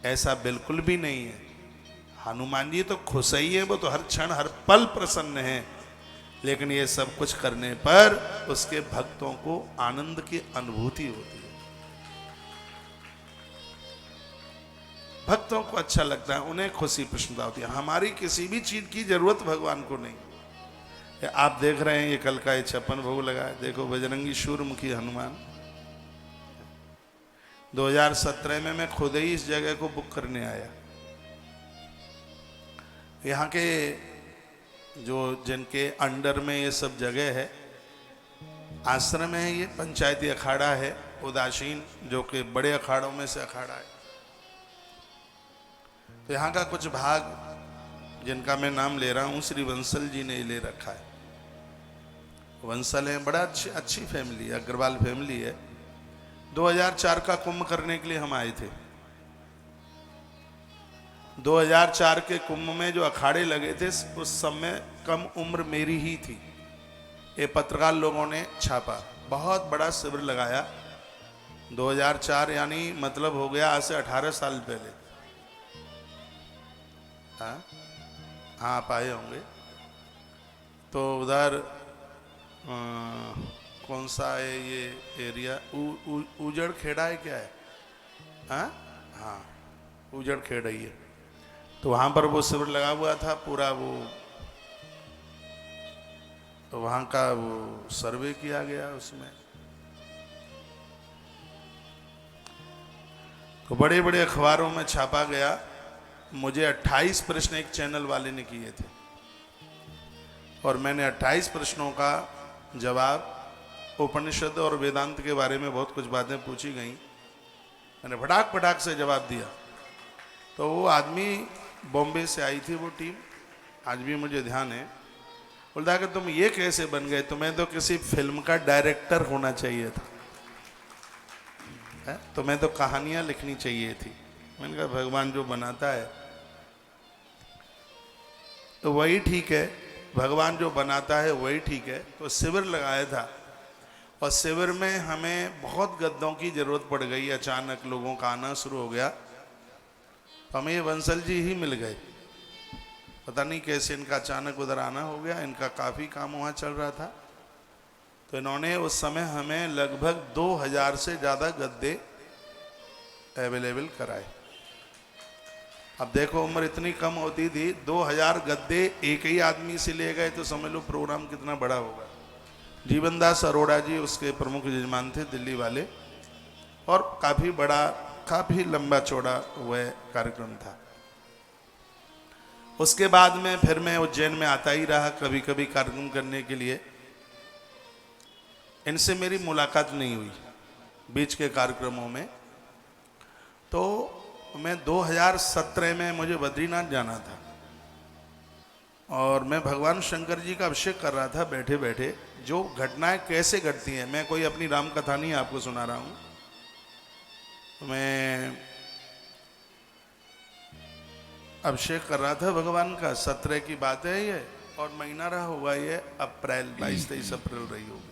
ऐसा बिल्कुल भी नहीं है। हनुमान जी तो खुश ही है, वो तो हर क्षण हर पल प्रसन्न है। लेकिन ये सब कुछ करने पर उसके भक्तों को आनंद की अनुभूति होती है। भक्तों को अच्छा लगता है, उन्हें खुशी प्रसन्नता होती है। हमारी किसी भी चीज की जरूरत भगवान को नहीं। ये आप देख रहे हैं, ये कल का ये 56 भोग लगा है, देखो बजरंगी शूरमुखी हनुमान। 2017 में मैं खुद ही इस जगह को बुक करने आया। यहाँ के जो जिनके अंडर में ये सब जगह है, आश्रम है, ये पंचायती अखाड़ा है उदासीन, जो कि बड़े अखाड़ों में से अखाड़ा है। तो यहाँ का कुछ भाग जिनका मैं नाम ले रहा हूँ, श्री वंसल जी ने ले रखा है। वंसल है, बड़ा अच्छी फैमिली है, अग्रवाल फैमिली है। 2004 का कुंभ करने के लिए हम आए थे। 2004 के कुंभ में जो अखाड़े लगे थे, उस समय कम उम्र मेरी ही थी। ये पत्रकार लोगों ने छापा, बहुत बड़ा शिविर लगाया। 2004 यानी मतलब हो गया आज से 18 साल पहले। हाँ, आप आए होंगे। तो उधर कौन सा है ये एरिया, उजड़ खेड़ा है क्या है? हाँ, उजड़ खेड़ा ही है। तो वहाँ पर वो शिविर लगा हुआ था पूरा, वो तो वहाँ का वो सर्वे किया गया उसमें। तो बड़े बड़े अखबारों में छापा गया। मुझे 28 प्रश्न एक चैनल वाले ने किए थे और मैंने 28 प्रश्नों का जवाब, उपनिषद और वेदांत के बारे में बहुत कुछ बातें पूछी गई, मैंने फटाक फटाक से जवाब दिया। तो वो आदमी बॉम्बे से आई थी वो टीम, आज भी मुझे ध्यान है। बोलता कि तुम ये कैसे बन गए, तुम्हें तो किसी फिल्म का डायरेक्टर होना चाहिए था, तुम्हें तो कहानियां लिखनी चाहिए थी। मैंने कहा भगवान जो बनाता है तो वही ठीक है, भगवान जो बनाता है वही ठीक है। तो शिविर लगाया था और शिविर में हमें बहुत गद्दों की जरूरत पड़ गई। अचानक लोगों का आना शुरू हो गया, तो हमें ये वंसल जी ही मिल गए। पता नहीं कैसे इनका अचानक उधर आना हो गया, इनका काफ़ी काम वहाँ चल रहा था। तो इन्होंने उस समय हमें लगभग 2000 से ज़्यादा गद्दे अवेलेबल कराए। अब देखो उम्र इतनी कम होती थी, 2000 गद्दे एक ही आदमी से ले गए, तो समझ लो प्रोग्राम कितना बड़ा होगा। जीवनदास अरोड़ा जी उसके प्रमुख यजमान थे, दिल्ली वाले, और काफ़ी बड़ा, काफ़ी लंबा चौड़ा वह कार्यक्रम था। उसके बाद में फिर मैं उज्जैन में आता ही रहा कभी कभी कार्यक्रम करने के लिए। इनसे मेरी मुलाकात नहीं हुई बीच के कार्यक्रमों में। तो मैं 2017 में मुझे बद्रीनाथ जाना था और मैं भगवान शंकर जी का अभिषेक कर रहा था बैठे बैठे। जो घटनाएं कैसे घटती हैं, मैं कोई अपनी राम कथा नहीं आपको सुना रहा हूँ। मैं अभिषेक कर रहा था भगवान का, 17 की बात है ये, और महीना रहा होगा ये अप्रैल, 22-23 अप्रैल रही होगी।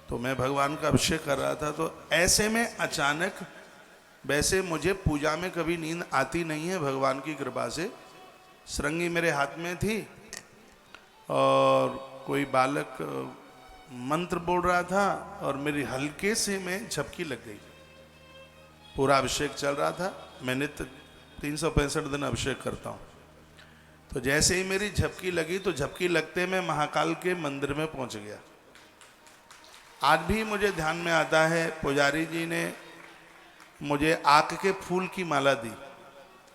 तो मैं भगवान का अभिषेक कर रहा था। तो ऐसे में अचानक, वैसे मुझे पूजा में कभी नींद आती नहीं है, भगवान की कृपा से। श्रृंगी मेरे हाथ में थी और कोई बालक मंत्र बोल रहा था और मेरी हल्के से में झपकी लग गई। पूरा अभिषेक चल रहा था, मैं नित्य 365 दिन अभिषेक करता हूँ। तो जैसे ही मेरी झपकी लगी, तो झपकी लगते मैं महाकाल के मंदिर में पहुंच गया। आज भी मुझे ध्यान में आता है, पुजारी जी ने मुझे आक के फूल की माला दी,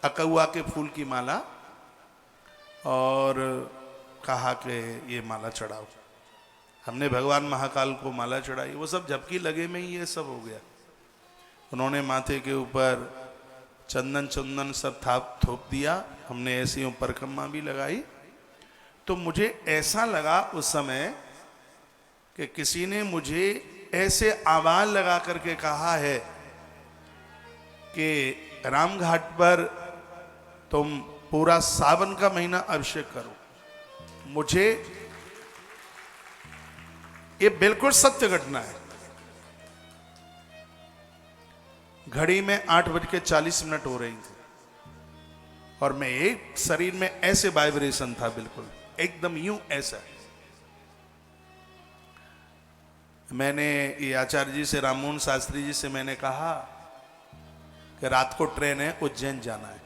अकहुआ के फूल की माला, और कहा कि ये माला चढ़ाओ। हमने भगवान महाकाल को माला चढ़ाई। वो सब झपकी लगे में ही ये सब हो गया। उन्होंने माथे के ऊपर चंदन चंदन सब थोप दिया, हमने ऐसी परिक्रमा भी लगाई। तो मुझे ऐसा लगा उस समय कि किसी ने मुझे ऐसे आवाज लगा करके कहा है कि रामघाट पर तुम पूरा सावन का महीना अभिषेक करो। मुझे ये बिल्कुल सत्य घटना है। घड़ी में 8:40 हो रही थी और मैं एक शरीर में ऐसे वाइब्रेशन था, बिल्कुल एकदम यूं ऐसा। मैंने ये आचार्य जी से, राममोहन शास्त्री जी से मैंने कहा कि रात को ट्रेन है, उज्जैन जाना है।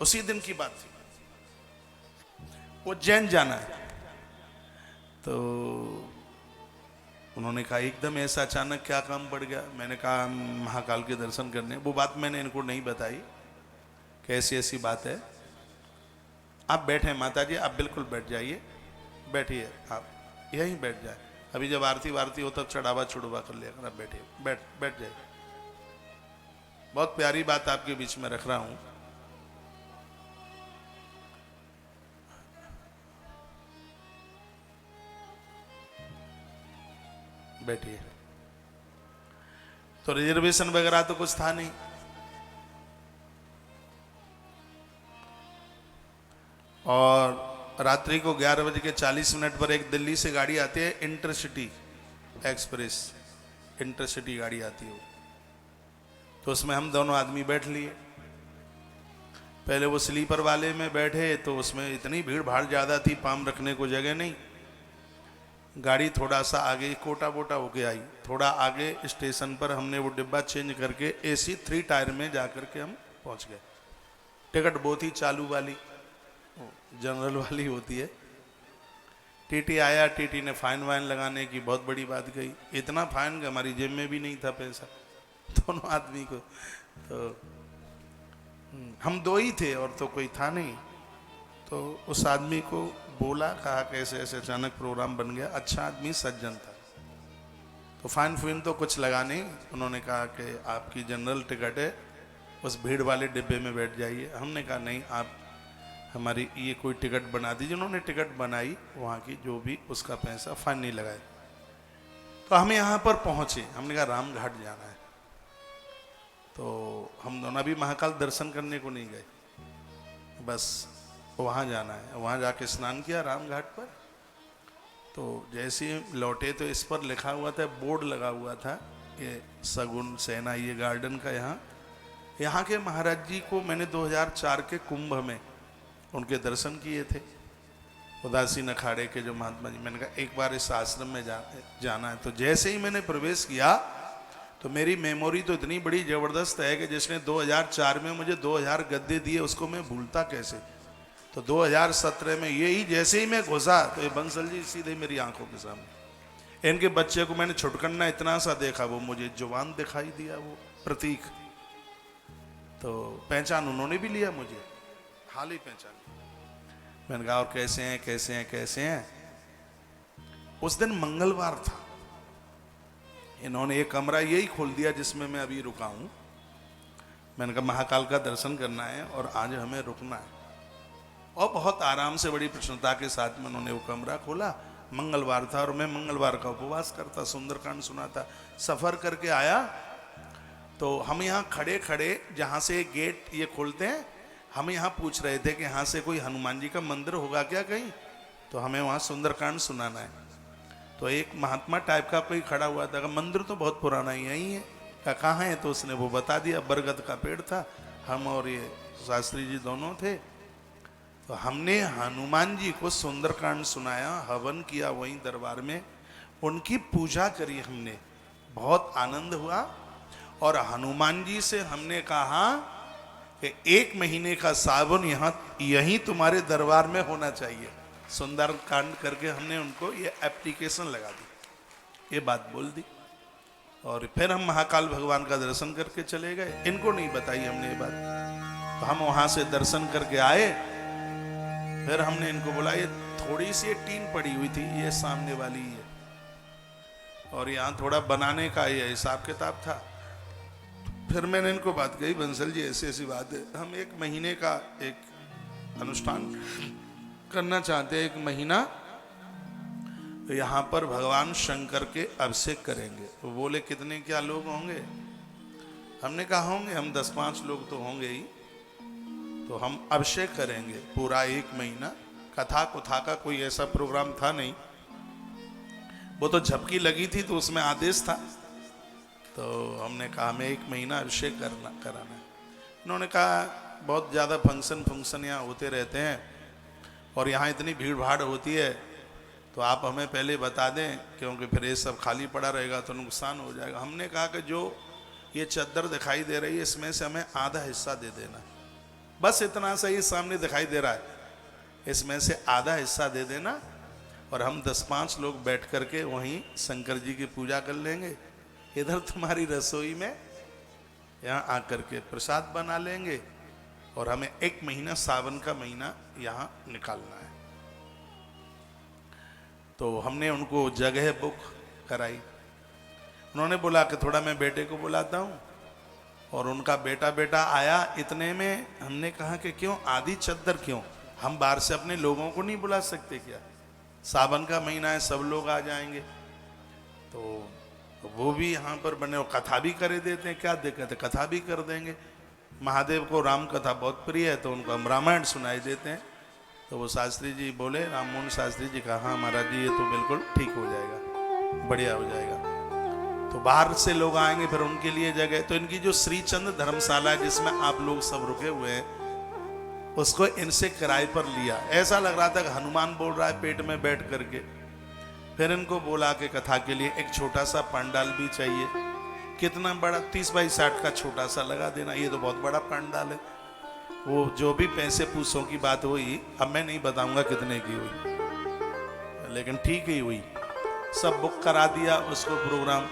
उसी दिन की बात थी, उज्जैन जाना है। तो उन्होंने कहा एकदम ऐसा अचानक क्या काम पड़ गया? मैंने कहा हम महाकाल के दर्शन करने। वो बात मैंने इनको नहीं बताई कि ऐसी ऐसी बात है। आप बैठे माता जी, आप बिल्कुल बैठ जाइए, बैठिए, आप यहीं बैठ जाए। अभी जब आरती वारती हो तब चढ़ावा छुड़वा कर लिया कर, आप बैठिए, बैठ जाइए। बहुत प्यारी बात आपके बीच में रख रहा हूं। बैठिए। तो रिजर्वेशन वगैरह तो कुछ था नहीं, और रात्रि को 11:40 पर एक दिल्ली से गाड़ी आती है, इंटरसिटी एक्सप्रेस, इंटरसिटी गाड़ी आती है। तो उसमें हम दोनों आदमी बैठ लिए। पहले वो स्लीपर वाले में बैठे तो उसमें इतनी भीड़ भाड़ ज़्यादा थी, पाम रखने को जगह नहीं। गाड़ी थोड़ा सा आगे कोटा बोटा होके आई, थोड़ा आगे स्टेशन पर हमने वो डिब्बा चेंज करके AC 3 टायर में जा कर के हम पहुंच गए। टिकट बहुत ही चालू वाली, जनरल वाली होती है। टीटी आया, टीटी ने फाइन वाइन लगाने की बहुत बड़ी बात कही। इतना फाइन कि हमारी जेब में भी नहीं था पैसा दोनों आदमी को। तो हम दो ही थे और तो कोई था नहीं। तो उस आदमी को बोला, कहा कैसे ऐसे अचानक प्रोग्राम बन गया। अच्छा आदमी, सज्जन था। तो फाइन फुइन तो कुछ लगा नहीं। उन्होंने कहा कि आपकी जनरल टिकट है, उस भीड़ वाले डिब्बे में बैठ जाइए। हमने कहा नहीं, आप हमारी ये कोई टिकट बना दीजिए। उन्होंने टिकट बनाई वहाँ की, जो भी उसका पैसा, फाइन नहीं लगाए। तो हम यहाँ पर पहुँचे, हमने कहा रामघाट जाना है। तो हम दोनों भी महाकाल दर्शन करने को नहीं गए, बस वहाँ जाना है। वहाँ जाके स्नान किया रामघाट पर। तो जैसे ही लौटे तो इस पर लिखा हुआ था, बोर्ड लगा हुआ था, ये सगुन सेना, ये गार्डन का। यहाँ के महाराज जी को मैंने 2004 के कुंभ में उनके दर्शन किए थे, उदासीन अखाड़े के जो महात्मा जी। मैंने कहा एक बार इस आश्रम में जाना है। तो जैसे ही मैंने प्रवेश किया तो मेरी मेमोरी तो इतनी बड़ी ज़बरदस्त है कि जिसने 2004 में मुझे 2000 गद्दे दिए उसको मैं भूलता कैसे। तो 2017 में यही जैसे ही मैं घुसा तो ये बंसल जी सीधे मेरी आंखों के सामने। इनके बच्चे को मैंने छुटकन्ना इतना सा देखा, वो मुझे जुबान दिखाई दिया, वो प्रतीक। तो पहचान उन्होंने भी लिया मुझे, हाल ही पहचान। मैंने कहा और कैसे हैं कैसे हैं कैसे हैं। उस दिन मंगलवार था। इन्होंने एक कमरा यही खोल दिया जिसमें मैं अभी रुका हूं। मैंने कहा महाकाल का दर्शन करना है और आज हमें रुकना है। और बहुत आराम से, बड़ी प्रसन्नता के साथ में उन्होंने वो कमरा खोला। मंगलवार था और मैं मंगलवार का उपवास करता, सुंदरकांड सुनाता। सफर करके आया तो हम यहाँ खड़े खड़े, जहाँ से गेट ये खोलते हैं, हम यहाँ पूछ रहे थे कि यहाँ से कोई हनुमान जी का मंदिर होगा क्या कहीं, तो हमें वहाँ सुंदरकांड सुनाना है। तो एक महात्मा टाइप का कोई खड़ा हुआ था, मंदिर तो बहुत पुराना ही यही है। कहाँ है? तो उसने वो बता दिया, बरगद का पेड़ था। हम और ये शास्त्री जी दोनों थे। तो हमने हनुमान जी को सुंदरकांड सुनाया, हवन किया वहीं दरबार में, उनकी पूजा करी हमने। बहुत आनंद हुआ। और हनुमान जी से हमने कहा कि 1 महीने का सावन यहीं तुम्हारे दरबार में होना चाहिए। सुंदरकांड करके हमने उनको ये एप्लीकेशन लगा दी, ये बात बोल दी। और फिर हम महाकाल भगवान का दर्शन करके चले गए। इनको नहीं बताई हमने ये बात। तो हम वहां से दर्शन करके आए। फिर हमने इनको बोला, ये थोड़ी सी टीन पड़ी हुई थी, ये सामने वाली है, और यहाँ थोड़ा बनाने का ये हिसाब किताब था। फिर मैंने इनको बात कही, बंसल जी ऐसी ऐसी बात है, हम 1 महीने का एक अनुष्ठान करना चाहते हैं, 1 महीना तो यहाँ पर भगवान शंकर के अभिषेक करेंगे। वो बोले कितने क्या लोग होंगे? हमने कहा होंगे हम 10-5 लोग तो होंगे ही। तो हम अभिषेक करेंगे पूरा 1 महीना। कथा कुथा का कोई ऐसा प्रोग्राम था नहीं, वो तो झपकी लगी थी तो उसमें आदेश था। तो हमने कहा हमें 1 महीना अभिषेक कराना है। उन्होंने कहा बहुत ज़्यादा फंक्शन यहाँ होते रहते हैं और यहाँ इतनी भीड़ भाड़ होती है, तो आप हमें पहले बता दें, क्योंकि फिर ये सब खाली पड़ा रहेगा तो नुकसान हो जाएगा। हमने कहा कि जो ये चद्दर दिखाई दे रही है, इसमें से हमें आधा हिस्सा दे देना, बस इतना सा ही सामने दिखाई दे रहा है, इसमें से आधा हिस्सा दे देना और हम 10-5 लोग बैठ करके वहीं शंकर जी की पूजा कर लेंगे, इधर तुम्हारी रसोई में यहाँ आकर के प्रसाद बना लेंगे और हमें 1 महीना सावन का महीना यहाँ निकालना है। तो हमने उनको जगह बुक कराई। उन्होंने बोला कि थोड़ा मैं बेटे को बुलाता हूँ, और उनका बेटा आया। इतने में हमने कहा कि क्यों आधी चद्दर क्यों, हम बाहर से अपने लोगों को नहीं बुला सकते क्या? सावन का महीना है, सब लोग आ जाएंगे। तो वो भी यहाँ पर बने और कथा भी करे देते हैं, क्या दिक्कत है, कथा भी कर देंगे। महादेव को राम कथा बहुत प्रिय है, तो उनको हम रामायण सुनाई देते हैं। तो वो शास्त्री जी बोले, राममोहन शास्त्री जी कहा, हाँ महाराज जी ये तो बिल्कुल ठीक हो जाएगा, बढ़िया हो जाएगा। तो बाहर से लोग आएंगे, फिर उनके लिए जगह, तो इनकी जो श्रीचंद धर्मशाला है जिसमें आप लोग सब रुके हुए हैं, उसको इनसे किराए पर लिया। ऐसा लग रहा था कि हनुमान बोल रहा है पेट में बैठ करके। फिर इनको बोला कि कथा के लिए एक छोटा सा पंडाल भी चाहिए। कितना बड़ा, 30 बाई 60 का छोटा सा लगा देना, ये तो बहुत बड़ा पंडाल है। वो जो भी पैसे पूछों की बात हुई, अब मैं नहीं बताऊंगा कितने की हुई, लेकिन ठीक ही हुई। सब बुक करा दिया उसको प्रोग्राम।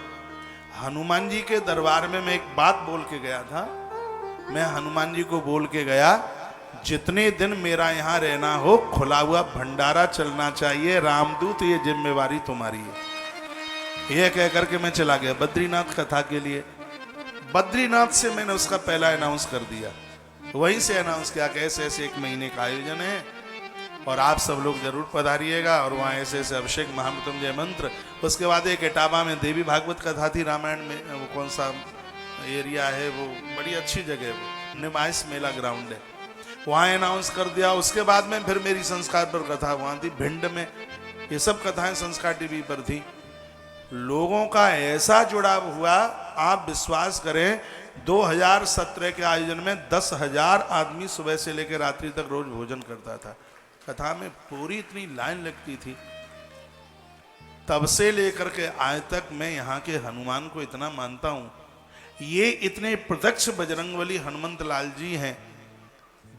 हनुमान जी के दरबार में मैं एक बात बोल के गया था, मैं हनुमान जी को बोल के गया, जितने दिन मेरा यहाँ रहना हो खुला हुआ भंडारा चलना चाहिए, रामदूत ये जिम्मेवारी तुम्हारी है। यह कह करके मैं चला गया बद्रीनाथ कथा के लिए। बद्रीनाथ से मैंने उसका पहला अनाउंस कर दिया, वहीं से अनाउंस किया कि ऐसे ऐसे 1 महीने का आयोजन है और आप सब लोग जरूर पधारिएगा, और वहाँ ऐसे ऐसे अभिषेक महामृत्युंजय मंत्र। उसके बाद एक इटावा में देवी भागवत कथा थी रामायण में, वो कौन सा एरिया है, वो बड़ी अच्छी जगह है, वो निमाइश मेला ग्राउंड है, वहाँ अनाउंस कर दिया। उसके बाद में फिर मेरी संस्कार पर कथा वहाँ थी भिंड में। ये सब कथाएं संस्कार टीवी पर थी। लोगों का ऐसा जुड़ाव हुआ, आप विश्वास करें 2017 के आयोजन में 10,000 आदमी सुबह से लेकर रात्रि तक रोज भोजन करता था। कथा में पूरी इतनी लाइन लगती थी। तब से लेकर के आज तक मैं यहाँ के हनुमान को इतना मानता हूँ, ये इतने प्रत्यक्ष बजरंगबली हनुमंत लाल जी हैं,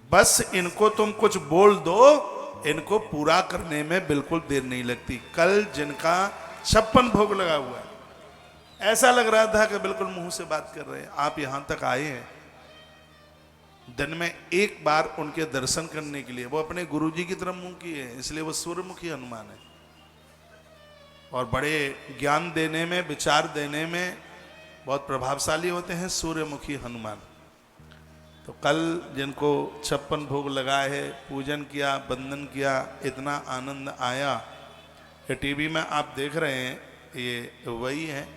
बस इनको तुम कुछ बोल दो, इनको पूरा करने में बिल्कुल देर नहीं लगती। कल जिनका 56 भोग लगा हुआ है, ऐसा लग रहा था कि बिल्कुल मुंह से बात कर रहे हैं। आप यहां तक आए हैं दिन में एक बार उनके दर्शन करने के लिए, वो अपने गुरुजी की तरफ मुंह किए हैं, इसलिए वो सूर्यमुखी हनुमान है और बड़े ज्ञान देने में, विचार देने में बहुत प्रभावशाली होते हैं सूर्यमुखी हनुमान। तो कल जिनको 56 भोग लगाए है, पूजन किया, वंदन किया, इतना आनंद आया। ये टीवी में आप देख रहे हैं, ये वही है।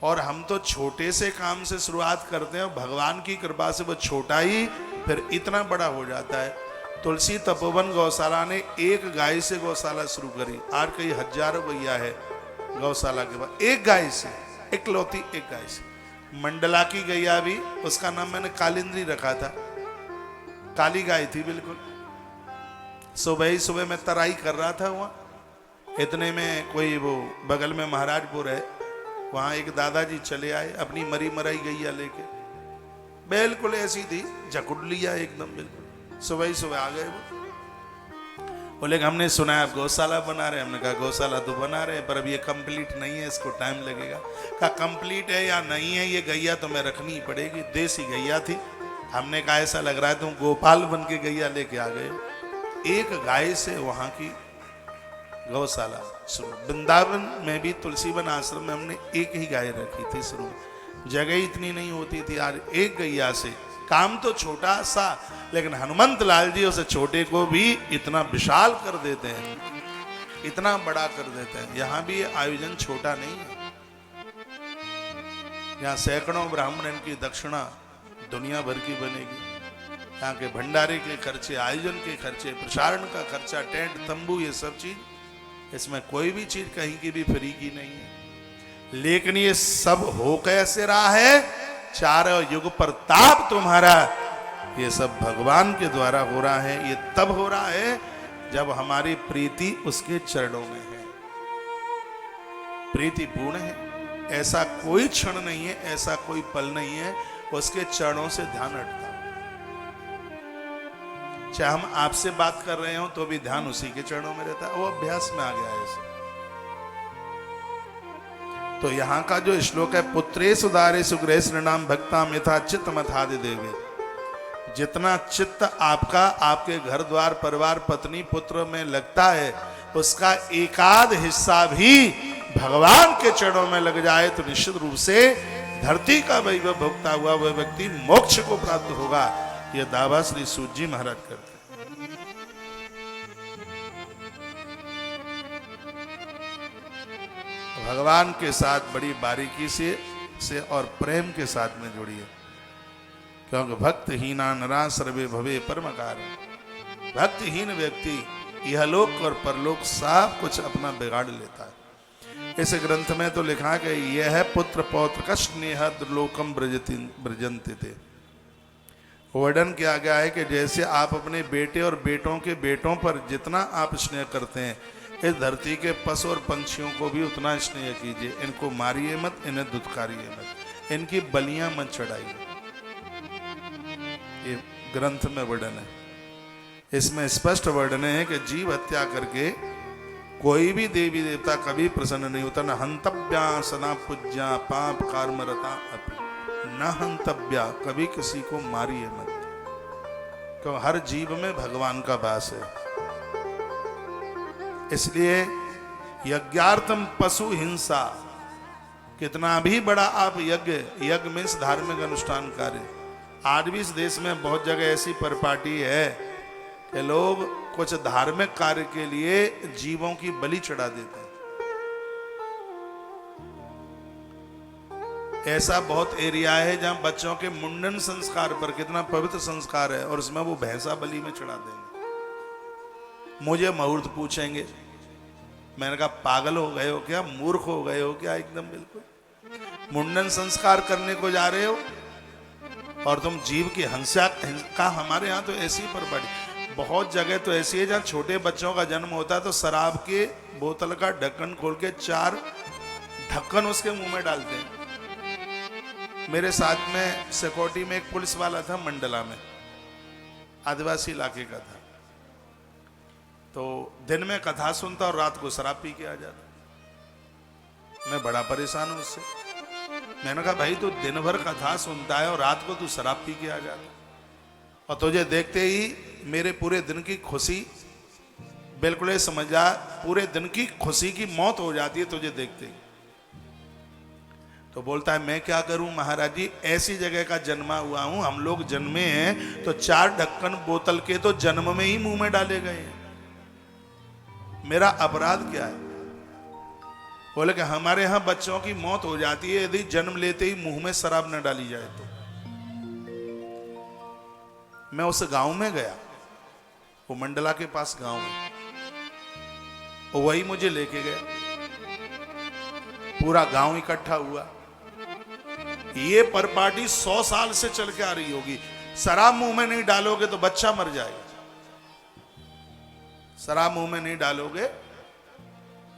और हम तो छोटे से काम से शुरुआत करते हैं, भगवान की कृपा से वो छोटा ही फिर इतना बड़ा हो जाता है। तुलसी तपोवन गौशाला ने एक गाय से गौशाला शुरू करी, आज कई हजारों गैया है गौशाला के बाद, एक गाय से, इकलौती एक गाय से। मंडला की गैया भी, उसका नाम मैंने कालिंद्री रखा था, काली गाय थी बिल्कुल। सुबह ही सुबह मैं तराई कर रहा था वहाँ, इतने में कोई वो बगल में महाराजपुर है, वहाँ एक दादाजी चले आए अपनी मरी मराई गैया लेके, बिल्कुल ऐसी थी, जकुड़ लिया एकदम बिल्कुल। सुबह ही सुबह आ गए वो, बोले हमने सुना है आप गौशाला बना रहे हैं। हमने कहा गौशाला तो बना रहे हैं, पर अब ये कंप्लीट नहीं है, इसको टाइम लगेगा। कहा कंप्लीट है या नहीं है, ये गैया तो मैं रखनी ही पड़ेगी। देसी गैया थी। हमने कहा ऐसा लग रहा है तुम गोपाल बन के गैया लेके आ गए। एक गाय से वहाँ की गौशाला शुरू। वृंदावन में भी तुलसीवन आश्रम में हमने एक ही गाय रखी थी शुरू में, जगह इतनी नहीं होती थी। आज एक गैया से काम तो छोटा सा, लेकिन हनुमंत लाल जी उस छोटे को भी इतना विशाल कर देते हैं, इतना बड़ा कर देते हैं। यहाँ भी आयोजन छोटा नहीं है, यहाँ सैकड़ों ब्राह्मण की दक्षिणा दुनिया भर की बनेगी। यहाँ के भंडारे के खर्चे, आयोजन के खर्चे, प्रसारण का खर्चा, टेंट तंबू, ये सब चीज, इसमें कोई भी चीज कहीं की भी फ्री की नहीं है। लेकिन ये सब हो कैसे रहा है? चारों युग प्रताप तुम्हारा, ये सब भगवान के द्वारा हो रहा है। ये तब हो रहा है जब हमारी प्रीति उसके चरणों में है, प्रीति पूर्ण है। ऐसा कोई क्षण नहीं है, ऐसा कोई पल नहीं है उसके चरणों से ध्यान हटता। चाहे हम आपसे बात कर रहे हो तो भी ध्यान उसी के चरणों में रहता है, वो अभ्यास में आ गया है इसे। तो यहाँ का जो श्लोक है, पुत्रे सुधारे सुग्रह नृणाम भक्ताम यथा चित्त मथादि देवे, जितना चित्त आपका आपके घर द्वार परिवार पत्नी पुत्र में लगता है, उसका एकाध हिस्सा भी भगवान के चरणों में लग जाए तो निश्चित रूप से धरती का वैभव भोगता हुआ वह व्यक्ति मोक्ष को प्राप्त होगा। यह दावा श्री सूत जी महाराज करते हैं। भगवान के साथ बड़ी बारीकी से और प्रेम के साथ में जुड़िए, क्योंकि भक्तहीना नरा सर्वे भवे परमकार। भक्तहीन व्यक्ति इहलोक और परलोक सब कुछ अपना बिगाड़ लेता है। इस ग्रंथ में तो लिखा कि यह है पुत्र पौत्र का स्नेह द्रलोकम ब्रजंति थे। वर्णन किया गया है कि जैसे आप अपने बेटे और बेटों के बेटों पर जितना आप स्नेह करते हैं, इस धरती के पशु और पंछियों को भी उतना स्नेह कीजिए। इनको मारिए मत, इन्हें दुत्कारिए मत, इनकी बलियां मत चढ़ाइए। ये ग्रंथ में वर्णन है। इसमें स्पष्ट वर्णन है कि जीव हत्या करके कोई भी देवी देवता कभी प्रसन्न नहीं होता। न हंतव्या सना पूज्या पाप कर्मरता अपि, न हंतव्या, कभी किसी को मारिए मत, क्यों हर जीव में भगवान का वास है। इसलिए यज्ञार्थम पशु हिंसा, कितना भी बड़ा आप यज्ञ मीन्स धार्मिक अनुष्ठान कार्य। आज भी इस देश में बहुत जगह ऐसी परिपाटी है कि लोग कुछ धार्मिक कार्य के लिए जीवों की बलि चढ़ा देते हैं। ऐसा बहुत एरिया है जहां बच्चों के मुंडन संस्कार पर, कितना पवित्र संस्कार है, और उसमें वो भैंसा बलि में चढ़ा देंगे। मुझे मुहूर्त पूछेंगे, मैंने कहा पागल हो गए हो क्या, मूर्ख हो गए हो क्या? एकदम बिल्कुल। मुंडन संस्कार करने को जा रहे हो और तुम जीव की हिंसा का। हमारे यहाँ तो ऐसी परिपाटी बहुत जगह तो ऐसी है जहाँ छोटे बच्चों का जन्म होता है तो शराब के बोतल का ढक्कन खोल के 4 ढक्कन उसके मुंह में डालते हैं। मेरे साथ में सिक्योरिटी में एक पुलिस वाला था, मंडला में, आदिवासी इलाके का था। तो दिन में कथा सुनता और रात को शराब पी के आ जाता। मैं बड़ा परेशान हूं उससे। मैंने कहा भाई तू दिन भर कथा सुनता है और रात को तू शराब पी के आ जाता, और तुझे देखते ही मेरे पूरे दिन की खुशी, बिल्कुल समझ जा, पूरे दिन की खुशी की मौत हो जाती है तुझे देखते ही। तो बोलता है मैं क्या करूं महाराज जी, ऐसी जगह का जन्मा हुआ हूं, हम लोग जन्मे हैं तो 4 ढक्कन बोतल के तो जन्म में ही मुंह में डाले गए हैं, मेरा अपराध क्या है? बोले कि हमारे यहां बच्चों की मौत हो जाती है यदि जन्म लेते ही मुंह में शराब न डाली जाए तो। मैं उस गांव में गया, वो मंडला के पास गांव है, वो वही मुझे लेके गया। पूरा गांव इकट्ठा हुआ। ये परपाटी 100 साल से चल के आ रही होगी। शराब मुंह में नहीं डालोगे तो बच्चा मर जाएगा, शराब मुंह में नहीं डालोगे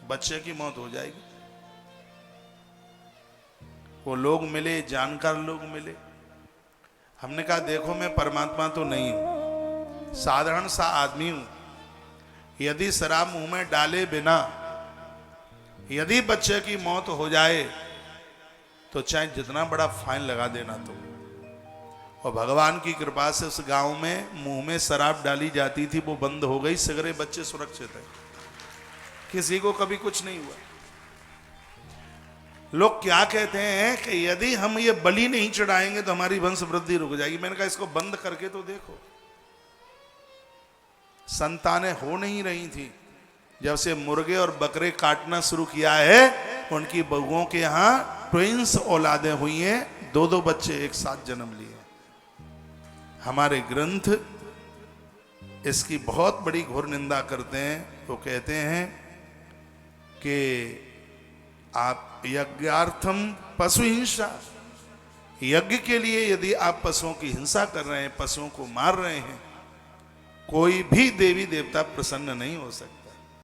बच्चे की मौत हो जाएगी। वो लोग मिले, जानकार लोग मिले। हमने कहा देखो मैं परमात्मा तो नहीं हूं, साधारण सा आदमी हूं। यदि शराब मुंह में डाले बिना यदि बच्चे की मौत हो जाए तो चाहे जितना बड़ा फाइन लगा देना तो। और भगवान की कृपा से उस गांव में मुंह में शराब डाली जाती थी, वो बंद हो गई, सगरे बच्चे सुरक्षित है, किसी को कभी कुछ नहीं हुआ। लोग क्या कहते हैं कि यदि हम ये बलि नहीं चढ़ाएंगे तो हमारी वंश वृद्धि रुक जाएगी। मैंने कहा इसको बंद करके तो देखो। संतानें हो नहीं रही थी, जब से मुर्गे और बकरे काटना शुरू किया है उनकी बहुओं के यहां ट्विंस औलादें हुई हैं, 2-2 बच्चे एक साथ जन्म लिए। हमारे ग्रंथ इसकी बहुत बड़ी घोर निंदा करते हैं। वो कहते हैं कि आप यज्ञार्थम पशु हिंसा, यज्ञ के लिए यदि आप पशुओं की हिंसा कर रहे हैं, पशुओं को मार रहे हैं, कोई भी देवी देवता प्रसन्न नहीं हो सकता।